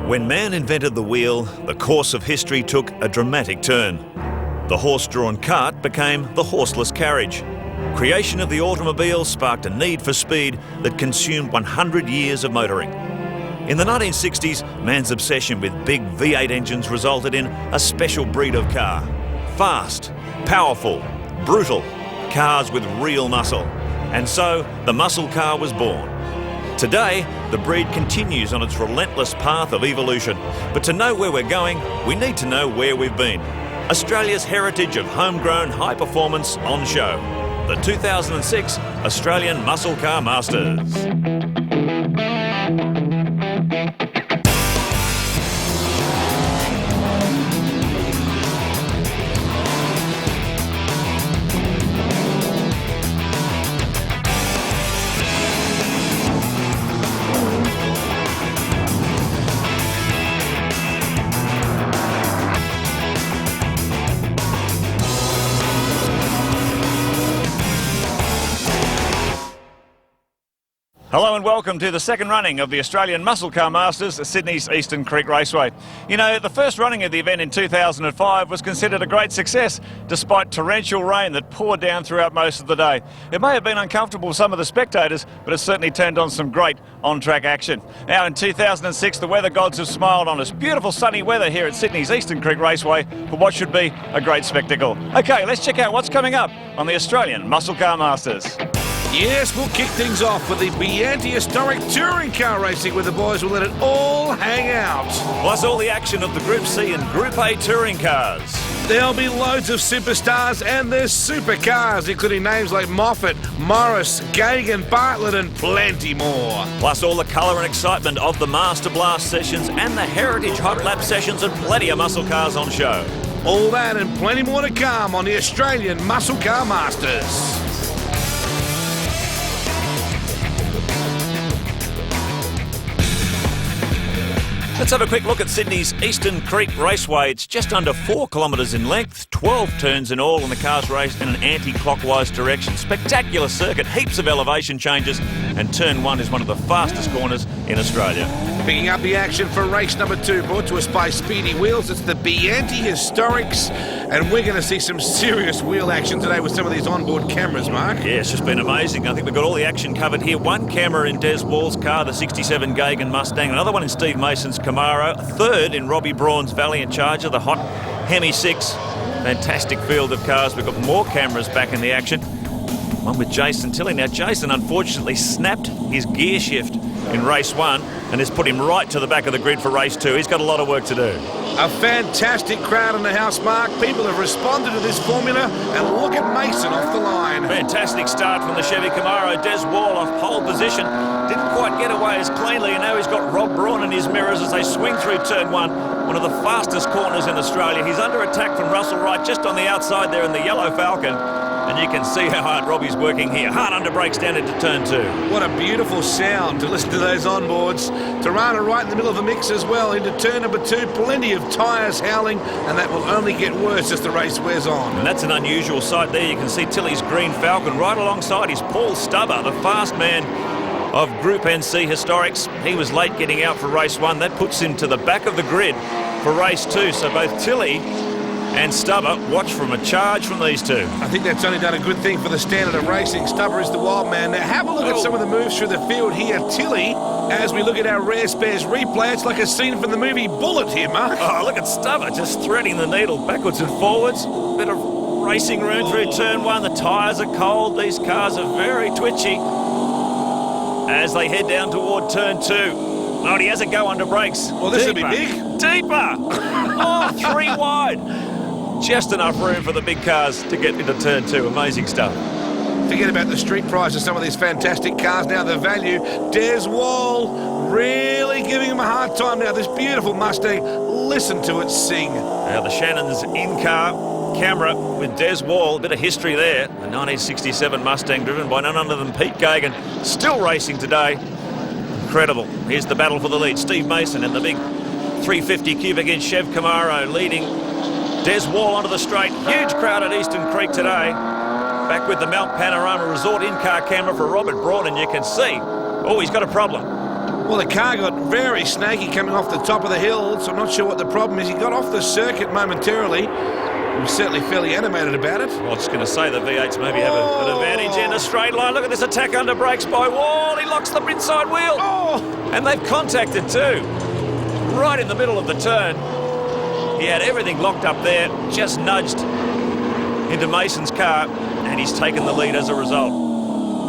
When man invented the wheel, the course of history took a dramatic turn. The horse-drawn cart became the horseless carriage. Creation of the automobile sparked a need for speed that consumed 100 years of motoring. In the 1960s, man's obsession with big V8 engines resulted in a special breed of car. Fast, powerful, brutal, cars with real muscle. And so, the muscle car was born. Today, the breed continues on its relentless path of evolution. But to know where we're going, we need to know where we've been. Australia's heritage of homegrown high performance on show. The 2006 Australian Muscle Car Masters. Hello and welcome to the second running of the Australian Muscle Car Masters at Sydney's Eastern Creek Raceway. You know, the first running of the event in 2005 was considered a great success despite torrential rain that poured down throughout most of the day. It may have been uncomfortable for some of the spectators, but it certainly turned on some great on-track action. Now in 2006, the weather gods have smiled on us. Beautiful sunny weather here at Sydney's Eastern Creek Raceway for what should be a great spectacle. Okay, let's check out what's coming up on the Australian Muscle Car Masters. Yes, we'll kick things off with the Bianti Historic Touring Car Racing, where the boys will let it all hang out. Plus all the action of the Group C and Group A touring cars. There'll be loads of superstars and their supercars, including names like Moffat, Morris, Gagan, Bartlett and plenty more. Plus all the colour and excitement of the Master Blast sessions and the Heritage Hot Lap sessions and plenty of muscle cars on show. All that and plenty more to come on the Australian Muscle Car Masters. Let's have a quick look at Sydney's Eastern Creek Raceway. It's just under 4 kilometres in length, 12 turns in all, and the cars race in an anti-clockwise direction. Spectacular circuit, heaps of elevation changes, and turn 1 is one of the fastest corners in Australia. Picking up the action for race number 2, brought to us by Speedy Wheels. It's the Bianti Historics, and we're going to see some serious wheel action today with some of these onboard cameras, Mark. Yeah, it's just been amazing. I think we've got all the action covered here. One camera in Des Wall's car, the 67 Gagan Mustang, another one in Steve Mason's Camaro, a third in Robbie Braun's Valiant Charger, the hot Hemi 6. Fantastic field of cars. We've got more cameras back in the action. One with Jason Tilley. Now, Jason unfortunately snapped his gear shift in race 1 and has put him right to the back of the grid for race 2. He's got a lot of work to do. A fantastic crowd in the house, Mark. People have responded to this formula, and look at Mason off the line. Fantastic start from the Chevy Camaro. Des Wall off pole position. Didn't quite get away as cleanly, and now he's got Rob Braun in his mirrors as they swing through turn 1. One of the fastest corners in Australia. He's under attack from Russell Wright just on the outside there in the yellow Falcon. And you can see how hard Robbie's working here. Hard under brakes down into turn 2. What a beautiful sound to listen to those onboards. Tirana right in the middle of the mix as well. Into turn number 2, plenty of tyres howling, and that will only get worse as the race wears on. And that's an unusual sight there. You can see Tilley's green Falcon right alongside his Paul Stubber, the fast man of Group NC Historics. He was late getting out for race 1. That puts him to the back of the grid for race 2. So both Tilley and Stubber watch from a charge from these two. I think that's only done a good thing for the standard of racing. Stubber is the wild man. Now have a look at some of the moves through the field here. Tilley, as we look at our Rare Spares replay, it's like a scene from the movie Bullet here, Mark. Oh, look at Stubber just threading the needle backwards and forwards. Bit of racing room through turn 1. The tyres are cold. These cars are very twitchy as they head down toward turn 2. Oh, and he has a go under brakes. Well, this will be big. Deeper. Oh, 3 wide. Just enough room for the big cars to get into turn 2. Amazing stuff. Forget about the street price of some of these fantastic cars. Now the value. Des Wall really giving him a hard time now. This beautiful Mustang. Listen to it sing. Now the Shannon's in-car camera with Des Wall. A bit of history there. The 1967 Mustang driven by none other than Pete Gagan. Still racing today. Incredible. Here's the battle for the lead. Steve Mason and the big 350 cubic inch Chev Camaro leading Des Wall onto the straight. Huge crowd at Eastern Creek today. Back with the Mount Panorama Resort in-car camera for Robert Braun, and you can see, oh, he's got a problem. Well, the car got very snaky coming off the top of the hill, so I'm not sure what the problem is. He got off the circuit momentarily. He was certainly fairly animated about it. Well, I was just going to say the V8s maybe have an advantage in a straight line. Look at this attack under brakes by Wall. He locks the inside wheel. Oh! And they've contacted too. Right in the middle of the turn. He had everything locked up there, just nudged into Mason's car, and he's taken the lead as a result.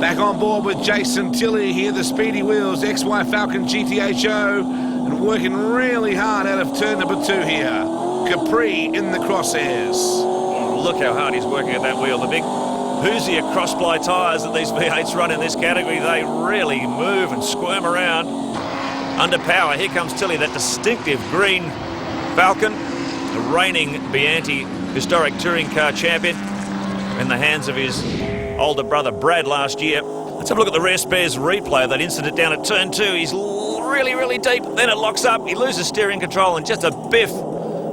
Back on board with Jason Tilley here, the Speedy Wheels, XY Falcon GTHO, and working really hard out of turn number 2 here. Capri in the crosshairs. Oh, look how hard he's working at that wheel. The big Hoosier cross-ply tyres that these V8s run in this category, they really move and squirm around. Under power, here comes Tilley, that distinctive green Falcon, the reigning Bianchi historic touring car champion, in the hands of his older brother Brad last year. Let's have a look at the rear spares replay of that incident down at turn 2. He's really, really deep. Then it locks up. He loses steering control and just a biff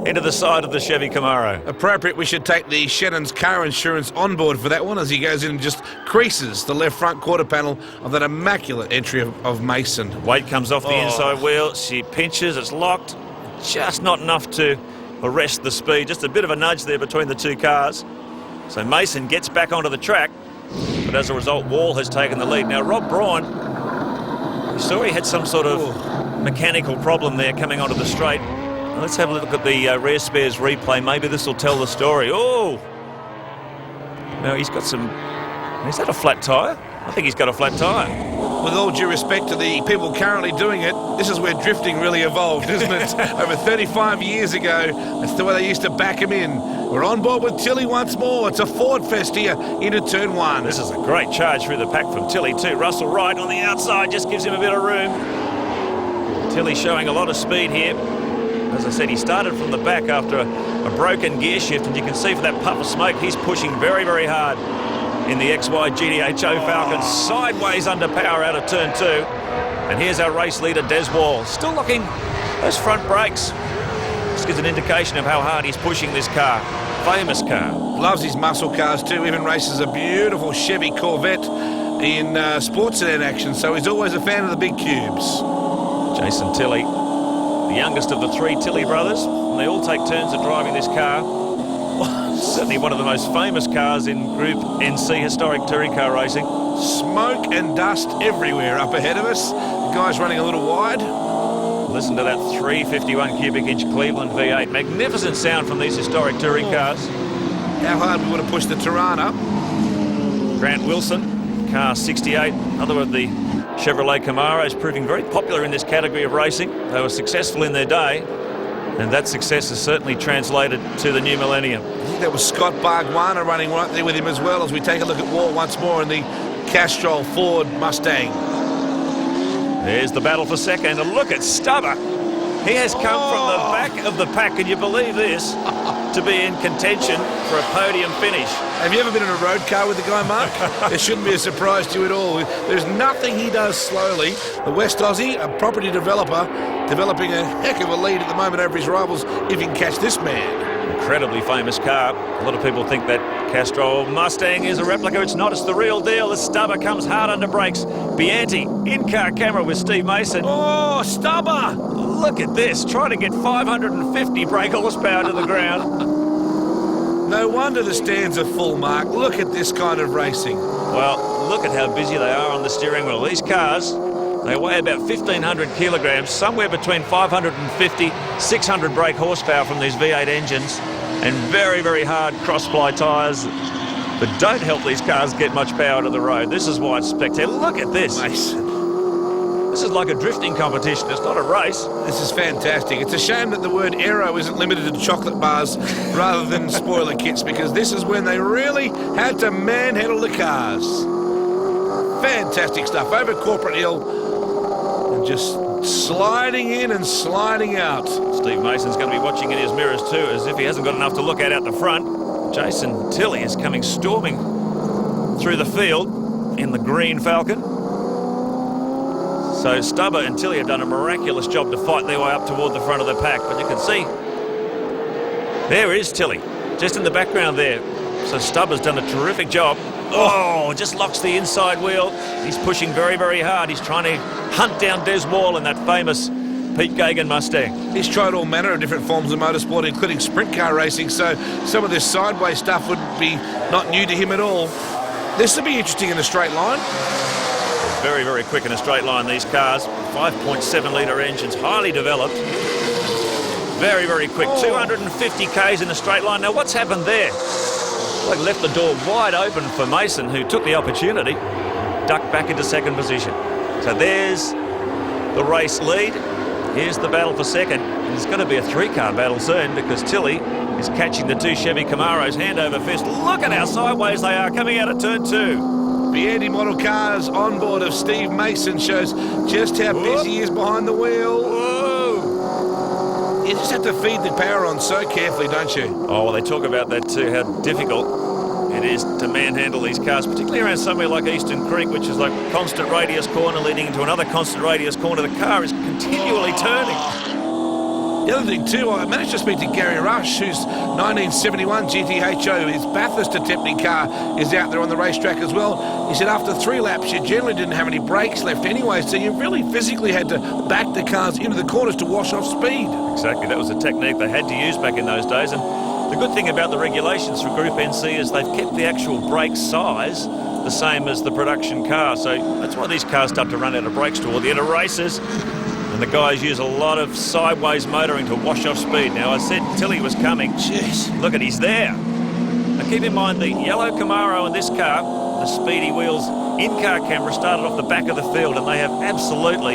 into the side of the Chevy Camaro. Appropriate, we should take the Shannon's car insurance on board for that one, as he goes in and just creases the left front quarter panel of that immaculate entry of Mason. Weight comes off the inside wheel. She pinches. It's locked. Just not enough to arrest the speed. Just a bit of a nudge there between the two cars. So Mason gets back onto the track, but as a result, Wall has taken the lead. Now, Rob Braun, you saw he had some sort of mechanical problem there coming onto the straight. Let's have a look at the rear spares replay. Maybe this will tell the story. Oh! No, he's got some... Is that a flat tyre? I think he's got a flat tyre. With all due respect to the people currently doing it, this is where drifting really evolved, isn't it? Over 35 years ago, that's the way they used to back him in. We're on board with Tilley once more. It's a Ford Fest here into turn 1. This is a great charge through the pack from Tilley too. Russell Wright on the outside just gives him a bit of room. Tilley showing a lot of speed here. As I said, he started from the back after a broken gear shift, and you can see for that puff of smoke, he's pushing very, very hard in the XY GTHO Falcon, sideways under power out of turn 2. And here's our race leader, Des Wall, still locking those front brakes. This gives an indication of how hard he's pushing this car. Famous car. Loves his muscle cars too, even races a beautiful Chevy Corvette in sports sedan action, so he's always a fan of the big cubes. Jason Tilley, the youngest of the 3 Tilley brothers, and they all take turns at driving this car. Certainly one of the most famous cars in Group NC historic touring car racing. Smoke and dust everywhere up ahead of us. The guy's running a little wide. Listen to that 351 cubic inch Cleveland V8. Magnificent sound from these historic touring cars. How hard we would have pushed the Tirana. Grant Wilson, car 68, another of the Chevrolet Camaros, proving very popular in this category of racing. They were successful in their day, and that success has certainly translated to the new millennium. I think that was Scott Bargwana running right there with him as well, as we take a look at Wall once more in the Castrol Ford Mustang. There's the battle for second, and look at Stubber. He has come from the back of the pack, can you believe this, to be in contention for a podium finish. Have you ever been in a road car with the guy, Mark? It shouldn't be a surprise to you at all. There's nothing he does slowly. The West Aussie, a property developer, developing a heck of a lead at the moment over his rivals, if he can catch this man. Incredibly famous car. A lot of people think that Castrol Mustang is a replica. It's not. It's the real deal. The Stubber comes hard under brakes. Bianchi, in-car camera with Steve Mason. Oh, Stubber! Look at this. Trying to get 550 brake horsepower to the ground. No wonder the stands are full, Mark. Look at this kind of racing. Well, look at how busy they are on the steering wheel. These cars, they weigh about 1,500 kilograms, somewhere between 550, 600 brake horsepower from these V8 engines, and very, very hard cross-ply tyres that don't help these cars get much power to the road. This is why it's spectacular. Look at this. Mason. This is like a drifting competition. It's not a race. This is fantastic. It's a shame that the word aero isn't limited to chocolate bars rather than spoiler kits, because this is when they really had to manhandle the cars. Fantastic stuff. Over Corporate Hill and just sliding in and sliding out. Steve Mason's going to be watching in his mirrors too, as if he hasn't got enough to look at out the front. Jason Tilley is coming storming through the field in the green Falcon. So Stubber and Tilley have done a miraculous job to fight their way up toward the front of the pack. But you can see, there is Tilley, just in the background there. So Stubber's done a terrific job Oh, just locks the inside wheel. He's pushing very, very hard. He's trying to hunt down Des Wall in that famous Pete Gagan Mustang. He's tried all manner of different forms of motorsport, including sprint car racing, so some of this sideways stuff would be not new to him at all. This will be interesting in a straight line. Very, very quick in a straight line, these cars. 5.7 litre engines, highly developed. Very, very quick. 250 Ks in a straight line. Now, what's happened there? They left the door wide open for Mason, who took the opportunity, ducked back into second position. So there's the race lead. Here's the battle for second. There's going to be a three-car battle soon because Tilly is catching the two Chevy Camaros hand over fist. Look at how sideways they are coming out of turn two. The anti-model cars on board of Steve Mason shows just how busy he is behind the wheel. Whoa! You just have to feed the power on so carefully, don't you? Oh, well, they talk about that too, how difficult it is to manhandle these cars, particularly around somewhere like Eastern Creek, which is like constant radius corner leading into another constant radius corner. The car is continually turning. The other thing too, I managed to speak to Gary Rush, whose 1971 GTHO, his Bathurst attempting car, is out there on the racetrack as well. He said after 3 laps you generally didn't have any brakes left anyway, so you really physically had to back the cars into the corners to wash off speed. Exactly, that was a technique they had to use back in those days. And the good thing about the regulations for Group NC is they've kept the actual brake size the same as the production car, so that's why these cars start to run out of brakes toward the end of races. And the guys use a lot of sideways motoring to wash off speed. Now, I said Tilly was coming. Jeez, look at, he's there. Now, keep in mind, the yellow Camaro in this car, the Speedy Wheels in-car camera started off the back of the field, and they have absolutely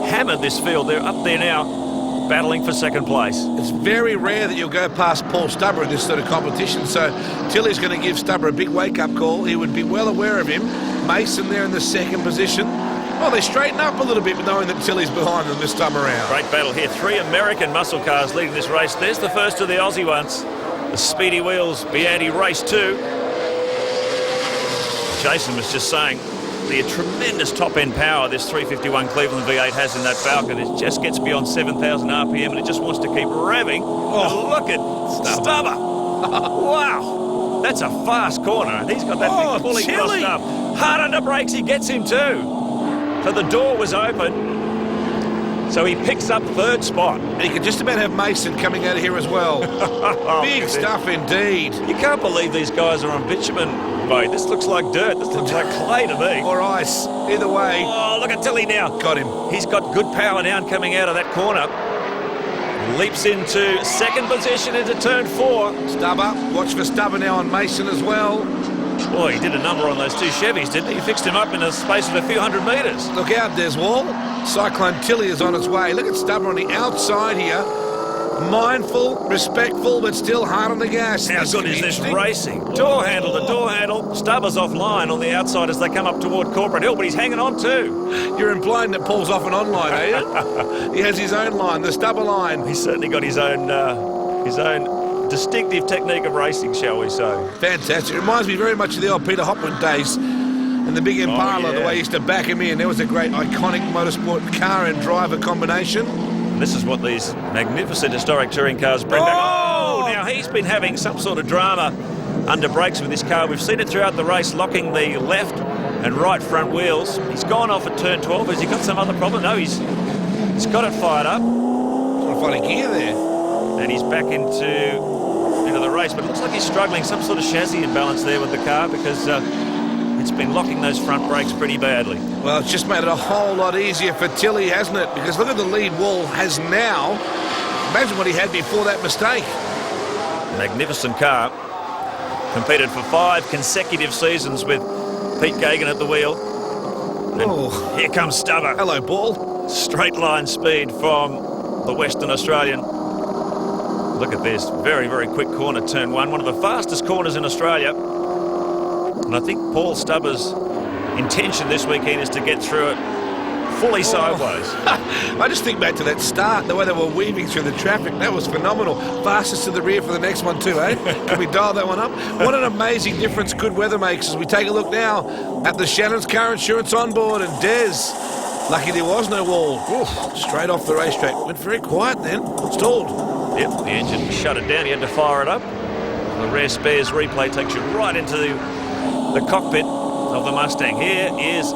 hammered this field. They're up there now, battling for second place. It's very rare that you'll go past Paul Stubber in this sort of competition, so Tilly's going to give Stubber a big wake-up call. He would be well aware of him. Mason there in the second position. Oh, they straighten up a little bit, knowing that Tilly's behind them this time around. Great battle here. 3 American muscle cars leading this race. There's the first of the Aussie ones. The Speedy Wheels Bianti Race 2. Jason was just saying the tremendous top-end power this 351 Cleveland V8 has in that Falcon. It just gets beyond 7,000 RPM and it just wants to keep revving. Oh, look at Stubber. Wow. That's a fast corner. And he's got that big pulley crossed up. Hard under brakes, he gets him too. So the door was open, so he picks up third spot. And you can just about have Mason coming out of here as well. Big stuff indeed. You can't believe these guys are on bitumen, mate. This looks like dirt. This looks like clay to me. Or ice. Either way. Oh, look at Tilly now. Got him. He's got good power down coming out of that corner. Leaps into second position into turn 4. Stubber. Watch for Stubber now on Mason as well. Boy, he did a number on those 2 Chevys, didn't he? He fixed him up in a space of a few hundred metres. Look out, Des Wall. Cyclone Tilly is on its way. Look at Stubber on the outside here. Mindful, respectful, but still hard on the gas. How good is this racing? Door handle to door handle. Stubber's offline on the outside as they come up toward Corporate Hill, but he's hanging on too. You're implying that Paul's off and on line, are you? He has his own line, the Stubber line. He's certainly got his own distinctive technique of racing, shall we say. Fantastic. It reminds me very much of the old Peter Hopwood days and the big Impala, the way he used to back him in. There was a great iconic motorsport car and driver combination. And this is what these magnificent historic touring cars bring back. Oh, now he's been having some sort of drama under brakes with this car. We've seen it throughout the race, locking the left and right front wheels. He's gone off at turn 12. Has he got some other problem? No, he's got it fired up. Trying to find a gear there. And he's back into the race, but it looks like he's struggling, some sort of chassis imbalance there with the car because it's been locking those front brakes pretty badly. Well, it's just made it a whole lot easier for Tilly, hasn't it? Because look at the lead Wall has now. Imagine what he had before that mistake. Magnificent car. Competed for 5 consecutive seasons with Pete Gagan at the wheel. And here comes Stubber. Hello, Ball. Straight line speed from the Western Australian. Look at this, very, very quick corner, turn 1, one of the fastest corners in Australia. And I think Paul Stubber's intention this weekend is to get through it fully sideways. I just think back to that start, the way they were weaving through the traffic. That was phenomenal. Fastest to the rear for the next one too, eh? Can we dial that one up? What an amazing difference good weather makes as we take a look now at the Shannon's Car Insurance on board, and Des, lucky there was no Wall. Oof, straight off the racetrack. Went very quiet then, stalled. Yep, the engine shut it down. He had to fire it up. The rare spares replay takes you right into the cockpit of the Mustang. Here is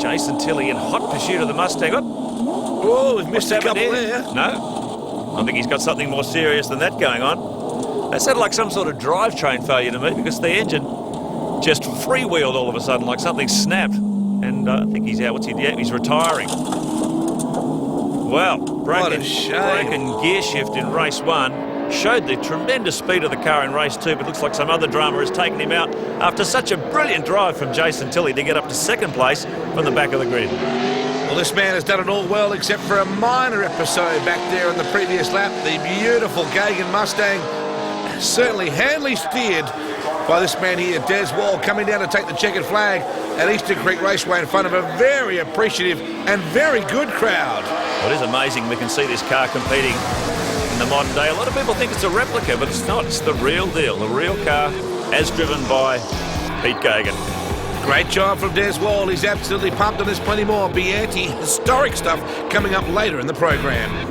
Jason Tilley in hot pursuit of the Mustang. Oh, we've missed a couple there. No, I think he's got something more serious than that going on. That sounded like some sort of drivetrain failure to me, because the engine just freewheeled all of a sudden like something snapped. And I think he's out. What's he? Yeah, he's retiring. Well, What a shame. broken gear shift in race 1 showed the tremendous speed of the car in race 2, but looks like some other drama has taken him out after such a brilliant drive from Jason Tilley to get up to second place from the back of the grid. Well, this man has done it all well except for a minor episode back there in the previous lap. The beautiful Gagan Mustang, certainly handily steered by this man here, Des Wall, coming down to take the checkered flag at Eastern Creek Raceway in front of a very appreciative and very good crowd. Well, it is amazing we can see this car competing in the modern day. A lot of people think it's a replica, but it's not. It's the real deal, the real car as driven by Pete Gagan. Great job from Des Wall. He's absolutely pumped, and there's plenty more Bianchi historic stuff coming up later in the program.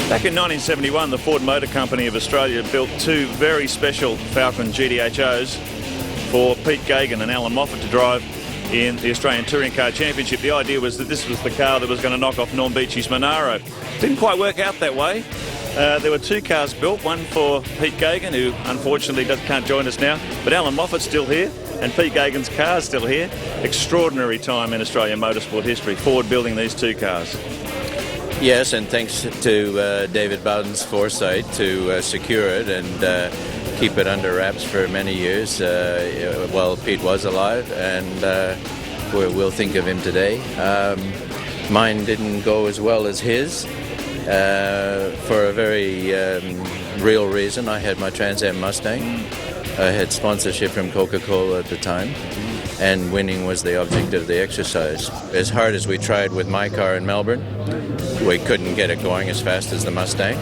Back in 1971, the Ford Motor Company of Australia built 2 very special Falcon GTHOs for Pete Gagan and Alan Moffat to drive in the Australian Touring Car Championship. The idea was that this was the car that was going to knock off Norm Beechey's Monaro. Didn't quite work out that way. There were 2 cars built, one for Pete Gagan, who unfortunately can't join us now, but Alan Moffat's still here, and Pete Gagan's car's still here. Extraordinary time in Australian motorsport history, Ford building these 2 cars. Yes, and thanks to David Bowden's foresight to secure it and keep it under wraps for many years while Pete was alive, and we'll think of him today. Mine didn't go as well as his for a very real reason. I had my Trans Am Mustang. I had sponsorship from Coca-Cola at the time, and winning was the object of the exercise. As hard as we tried with my car in Melbourne, we couldn't get it going as fast as the Mustang,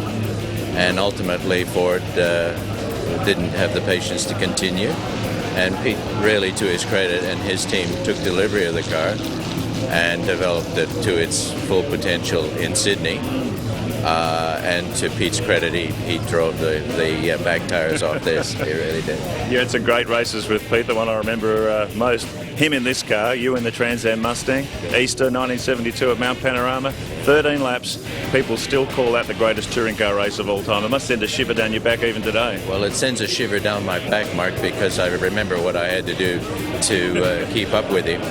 and ultimately Ford didn't have the patience to continue, and Pete, really to his credit, and his team took delivery of the car and developed it to its full potential in Sydney. And to Pete's credit, he drove the back tires off this. He really did. You had some great races with Pete. The one I remember most, him in this car, you in the Trans Am Mustang. Easter 1972 at Mount Panorama, 13 laps. People still call that the greatest touring car race of all time. It must send a shiver down your back even today. Well, it sends a shiver down my back, Mark, because I remember what I had to do to keep up with him.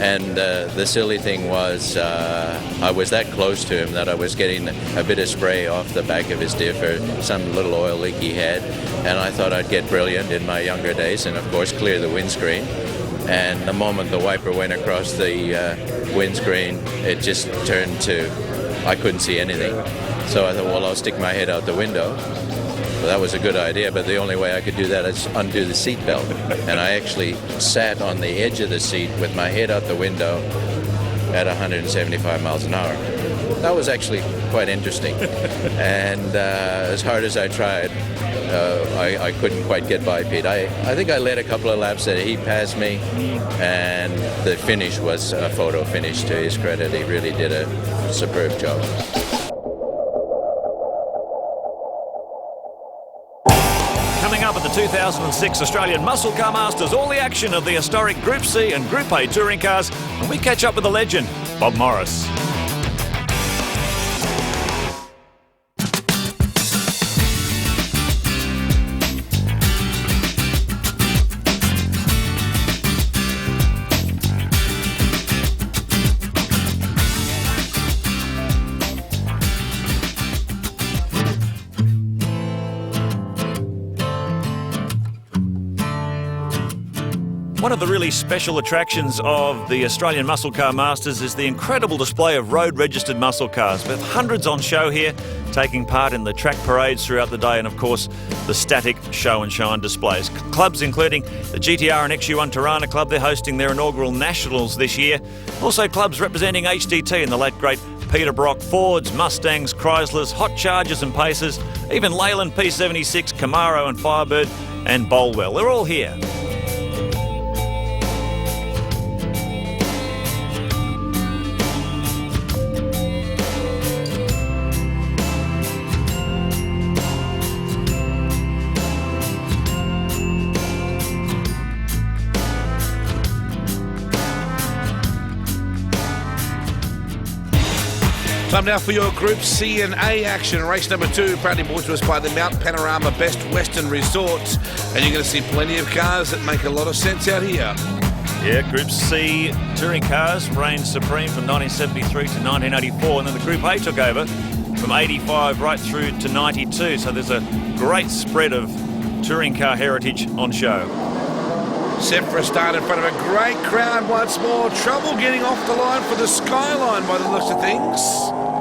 And the silly thing was I was that close to him that I was getting a bit of spray off the back of his diff or some little oil leak he had. And I thought I'd get brilliant in my younger days and, of course, clear the windscreen. And the moment the wiper went across the windscreen, it just turned to, I couldn't see anything. So I thought, well, I'll stick my head out the window. Well, that was a good idea, but the only way I could do that is undo the seat belt. And I actually sat on the edge of the seat with my head out the window at 175 miles an hour. That was actually quite interesting. And as hard as I tried, I couldn't quite get by Pete. I think I led a couple of laps that he passed me, and the finish was a photo finish to his credit. He really did a superb job. Coming up at the 2006 Australian Muscle Car Masters, all the action of the historic Group C and Group A touring cars, and we catch up with the legend, Bob Morris. One of the really special attractions of the Australian Muscle Car Masters is the incredible display of road-registered muscle cars, with hundreds on show here, taking part in the track parades throughout the day, and of course the static show and shine displays. Clubs including the GTR and XU1 Tirana Club, they're hosting their inaugural Nationals this year. Also clubs representing HDT and the late great Peter Brock Fords, Mustangs, Chryslers, Hot Chargers and Pacers, even Leyland P76, Camaro and Firebird and Bolwell. They're all here. Time now for your Group C and A action. Race number 2, proudly brought to us by the Mount Panorama Best Western Resorts. And you're going to see plenty of cars that make a lot of sense out here. Yeah, Group C touring cars reigned supreme from 1973 to 1984, and then the Group A took over from 85 right through to 92. So there's a great spread of touring car heritage on show. Set for a start in front of a great crowd once more. Trouble getting off the line for the Skyline by the looks of things.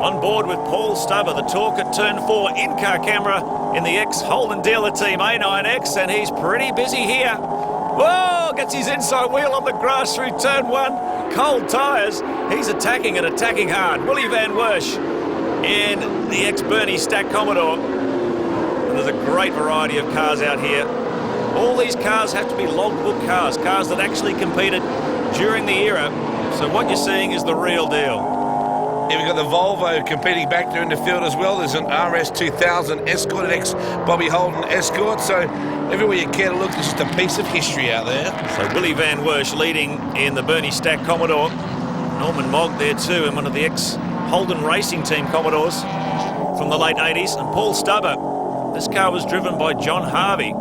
On board with Paul Stubber, the talk at turn 4, in-car camera in the ex-Holden dealer team A9X, and he's pretty busy here. Whoa, gets his inside wheel on the grass through turn 1. Cold tyres. He's attacking and attacking hard. Willie Van Wersch in the ex-Bernie Stack Commodore. And there's a great variety of cars out here. All these cars have to be logbook cars, cars that actually competed during the era. So what you're seeing is the real deal. Here we've got the Volvo competing back there in the field as well. There's an RS2000 Escort, an ex-Bobby Holden Escort. So everywhere you care to look, there's just a piece of history out there. So Willie Van Wersch leading in the Bernie Stack Commodore. Norman Mogg there too, in one of the ex-Holden Racing Team Commodores from the late 80s. And Paul Stubber, this car was driven by John Harvey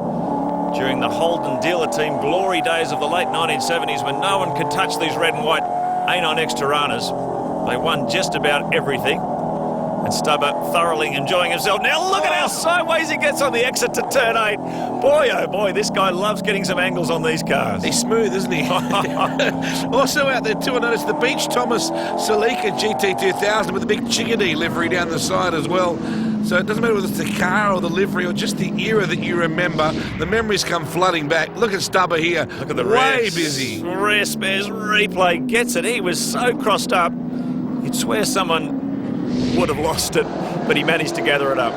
during the Holden dealer team glory days of the late 1970s, when no one could touch these red and white A9X Tiranas. They won just about everything. And Stubber thoroughly enjoying himself. Now look at how sideways he gets on the exit to turn 8. Boy, oh boy, this guy loves getting some angles on these cars. He's smooth, isn't he? Also out there too, I noticed the Beach Thomas Celica GT2000 with a big chickadee livery down the side as well. So it doesn't matter whether it's the car or the livery or just the era that you remember. The memories come flooding back. Look at Stubber here. Look at the way busy. Rare Spares replay gets it. He was so crossed up, you'd swear someone would have lost it, but he managed to gather it up.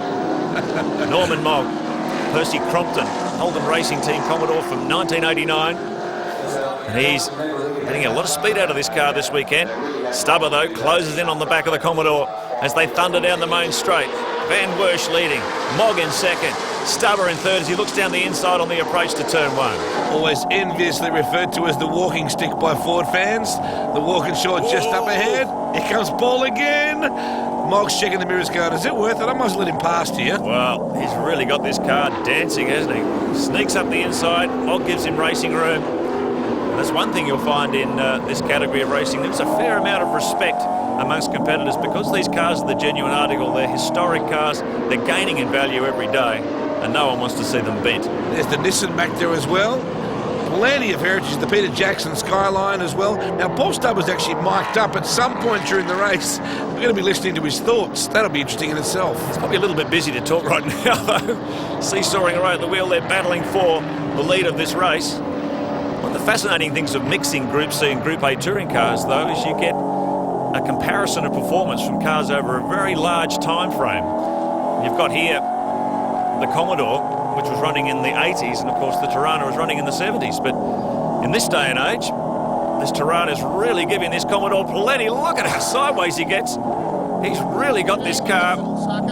Norman Mogg, Percy Crompton, Holden Racing Team Commodore from 1989. And he's getting a lot of speed out of this car this weekend. Stubber, though, closes in on the back of the Commodore as they thunder down the main straight. Van Wersch leading, Mogg in second, Stubber in third as he looks down the inside on the approach to turn 1. Always enviously referred to as the walking stick by Ford fans. The walking short just up ahead. Here comes Paul again. Mogg's checking the mirrors going, is it worth it? I must let him past here. Well, he's really got this car dancing, hasn't he? Sneaks up the inside, Mogg gives him racing room. And that's one thing you'll find in this category of racing. There's a fair amount of respect amongst competitors because these cars are the genuine article. They're historic cars. They're gaining in value every day, and no one wants to see them bent. There's the Nissan back there as well. Plenty of heritage. The Peter Jackson Skyline as well. Now, Paul Stubber's actually mic'd up at some point during the race. We're going to be listening to his thoughts. That'll be interesting in itself. It's probably a little bit busy to talk right now, though. Seesawing away at the wheel, they're battling for the lead of this race. One of the fascinating things of mixing Group C and Group A touring cars, though, is you get a comparison of performance from cars over a very large time frame. You've got here the Commodore, which was running in the 80s, and of course the Tirana was running in the 70s. But in this day and age, this Tirana is really giving this Commodore plenty. Look at how sideways he gets. He's really got this car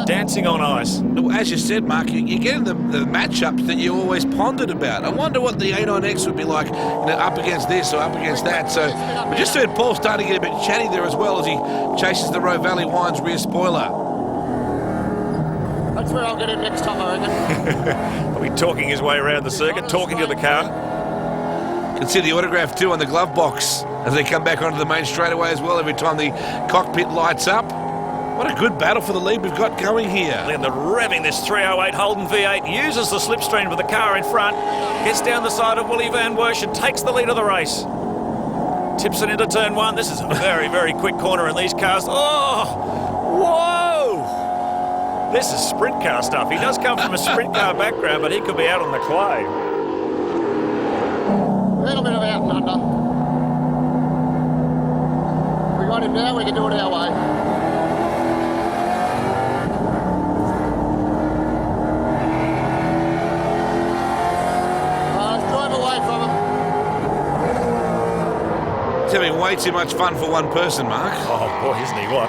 dancing on ice. As you said, Mark, you're getting the matchups that you always pondered about. I wonder what the A9X would be like, up against this or up against that. So we just heard Paul starting to get a bit chatty there as well as he chases the Roe Valley Wines rear spoiler. That's where I'll get in next time, I reckon. He'll be talking his way around the circuit, talking to the car. You can see the autograph too on the glove box as they come back onto the main straightaway as well every time the cockpit lights up. What a good battle for the lead we've got going here. And they're revving this 308 Holden V8, uses the slipstream for the car in front, gets down the side of Willie Van Wersch and takes the lead of the race. Tips it into turn 1. This is a very, very quick corner in these cars. Oh, whoa! This is sprint car stuff. He does come from a sprint car background, but he could be out on the clay. A little bit of out and under. We got him now, we can do it our way. way too much fun for one person, Mark. Oh, boy, isn't he what?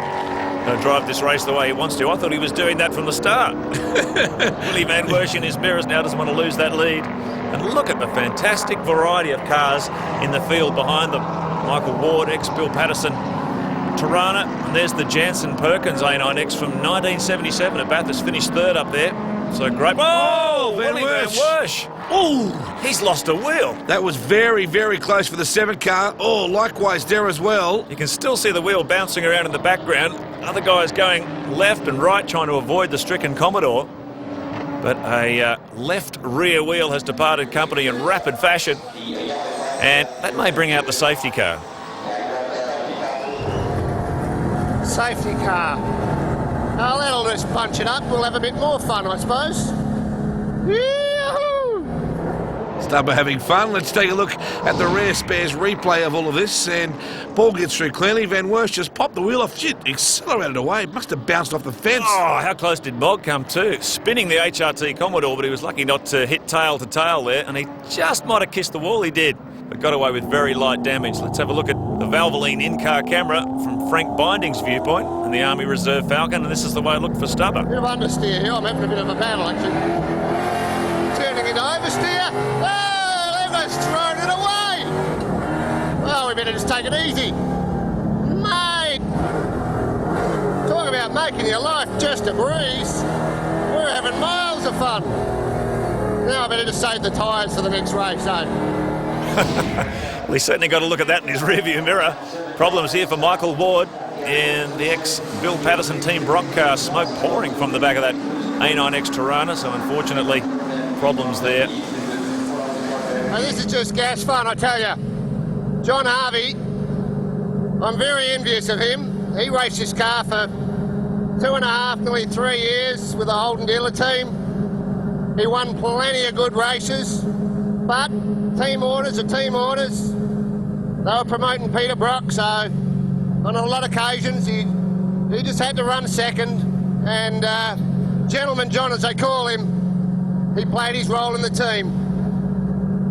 Going to drive this race the way he wants to. I thought he was doing that from the start. Willie Van Wersch in his mirrors now doesn't want to lose that lead. And look at the fantastic variety of cars in the field behind them. Michael Ward, ex-Bill Patterson, Tirana, and there's the Jansen Perkins A9X from 1977 at Bathurst, finished third up there. So great. Oh, Van Willie Van Wersch. Wersch. Oh, he's lost a wheel. That was very, very close for the 7 car. Oh, likewise there as well. You can still see the wheel bouncing around in the background. Other guys going left and right trying to avoid the stricken Commodore. But a left rear wheel has departed company in rapid fashion. And that may bring out the safety car. Safety car. Oh, that'll just punch it up. We'll have a bit more fun, I suppose. Yee-hoo! Stubber having fun. Let's take a look at the rare spares replay of all of this. And ball gets through cleanly. Van Wersch just popped the wheel off. Shit, accelerated away. Must have bounced off the fence. Oh, how close did Mog come too? Spinning the HRT Commodore, but he was lucky not to hit tail to tail there. And he just might have kissed the wall, he did. But got away with very light damage. Let's have a look at the Valvoline in-car camera from Frank Binding's viewpoint and the Army Reserve Falcon. And this is the way it looked for Stubber. Bit of understeer here. I'm having a bit of a battle, actually. Turning into oversteer. Oh, Lever's thrown it away. Well, we better just take it easy. Mate. Talk about making your life just a breeze. We're having miles of fun. Now I better just save the tyres for the next race, eh? Well, he's certainly got to look at that in his rearview mirror. Problems here for Michael Ward in the ex-Bill Patterson Team Brock car. Smoke pouring from the back of that A9X Tirana, so unfortunately, problems there. Now, this is just gas fun, I tell you. John Harvey, I'm very envious of him. He raced this car for 2.5, nearly 3 years with the Holden dealer team. He won plenty of good races, but team orders are team orders. They were promoting Peter Brock, so on a lot of occasions he just had to run second. And Gentleman John, as they call him, he played his role in the team.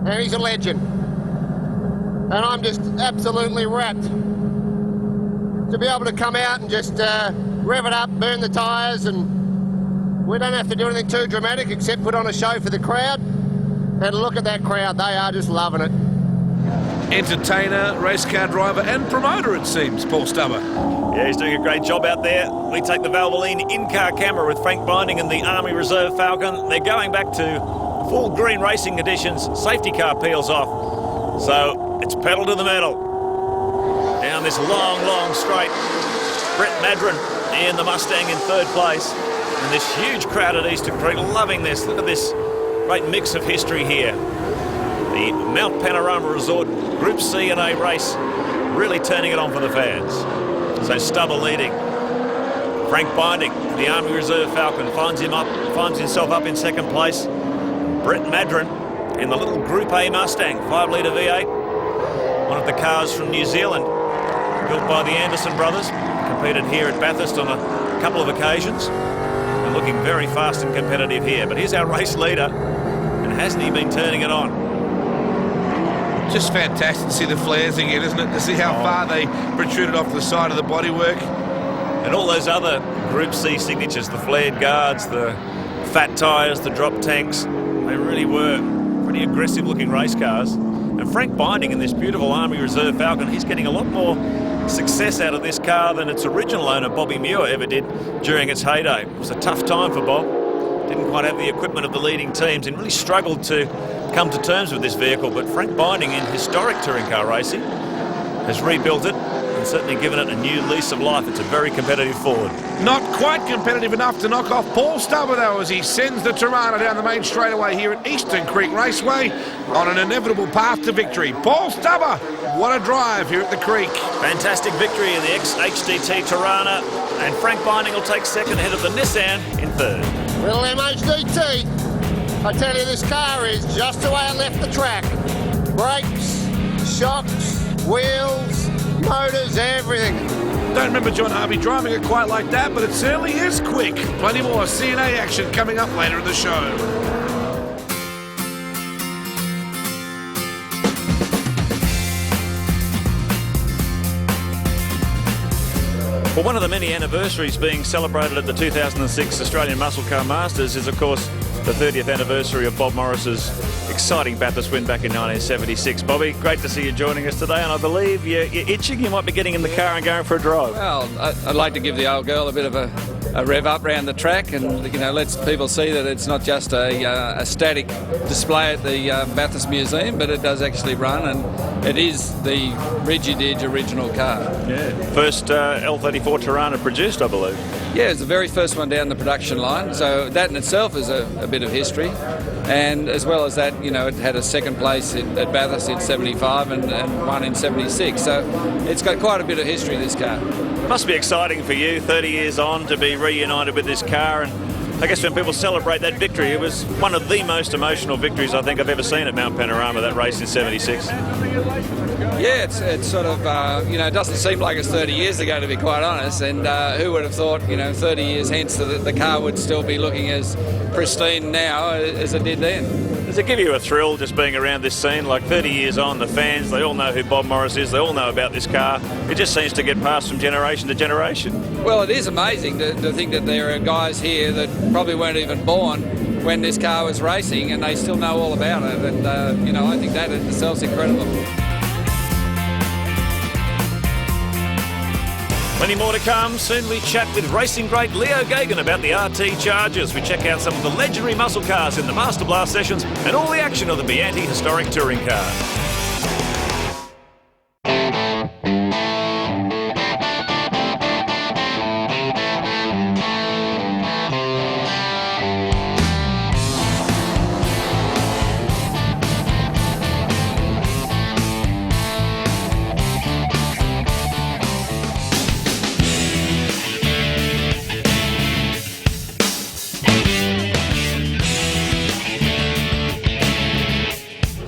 And he's a legend. And I'm just absolutely rapt to be able to come out and just rev it up, burn the tyres, and we don't have to do anything too dramatic except put on a show for the crowd. And look at that crowd, they are just loving it. Entertainer, race car driver and promoter, it seems, Paul Stubber. Yeah, he's doing a great job out there. We take the Valvoline in-car camera with Frank Binding and the Army Reserve Falcon. They're going back to full green racing conditions. Safety car peels off. So it's pedal to the metal. Down this long, long straight. Brett Madron in the Mustang in third place. And this huge crowd at Eastern Creek loving this. Look at this great mix of history here. The Mount Panorama Resort Group C and A race really turning it on for the fans. So Stubber leading. Frank Binding, the Army Reserve Falcon, finds himself up in second place. Brett Madron in the little Group A Mustang, 5-litre V8. One of the cars from New Zealand, built by the Anderson brothers. Competed here at Bathurst on a couple of occasions. And looking very fast and competitive here. But here's our race leader. And hasn't he been turning it on? Just fantastic to see the flares again, isn't it? To see how far they protruded off the side of the bodywork. And all those other Group C signatures, the flared guards, the fat tyres, the drop tanks, they really were pretty aggressive looking race cars. And Frank Binding in this beautiful Army Reserve Falcon, he's getting a lot more success out of this car than its original owner, Bobby Muir, ever did during its heyday. It was a tough time for Bob. Didn't quite have the equipment of the leading teams and really struggled to come to terms with this vehicle. But Frank Binding, in historic touring car racing, has rebuilt it and certainly given it a new lease of life. It's a very competitive Ford. Not quite competitive enough to knock off Paul Stubber, though, as he sends the Tirana down the main straightaway here at Eastern Creek Raceway on an inevitable path to victory. Paul Stubber, what a drive here at the Creek. Fantastic victory in the ex-HDT Tirana, and Frank Binding will take second ahead of the Nissan in third. Little MHDT, I tell you, this car is just the way it left the track. Brakes, shocks, wheels, motors, everything. Don't remember John Harvey driving it quite like that, but it certainly is quick. Plenty more CNA action coming up later in the show. Well, one of the many anniversaries being celebrated at the 2006 Australian Muscle Car Masters is, of course, the 30th anniversary of Bob Morris's exciting Bathurst win back in 1976. Bobby, great to see you joining us today, and I believe you're itching. You might be getting in the car and going for a drive. Well, I'd like to give the old girl a bit of a rev up round the track, and let people see that it's not just a static display at the Bathurst Museum, but it does actually run, and it is the rigid edge original car. Yeah. First L34 Tirana produced, I believe. Yeah, it's the very first one down the production line, so that in itself is a bit of history. And as well as that, it had a second place at Bathurst in 75 and one in 76. So it's got quite a bit of history, this car. Must be exciting for you, 30 years on, to be reunited with this car. And I guess when people celebrate that victory, it was one of the most emotional victories I think I've ever seen at Mount Panorama, that race in 76. Yeah, it's sort of, it doesn't seem like it's 30 years ago, to be quite honest. And who would have thought, 30 years hence, that the car would still be looking as pristine now as it did then. Does it give you a thrill just being around this scene? Like 30 years on, the fans, they all know who Bob Morris is, they all know about this car. It just seems to get passed from generation to generation. Well, it is amazing to think that there are guys here that probably weren't even born when this car was racing, and they still know all about it. And, I think that in itself is incredible. Plenty more to come. Soon we chat with racing great Leo Gagan about the RT Chargers. We check out some of the legendary muscle cars in the Master Blast sessions and all the action of the Bianti historic touring car.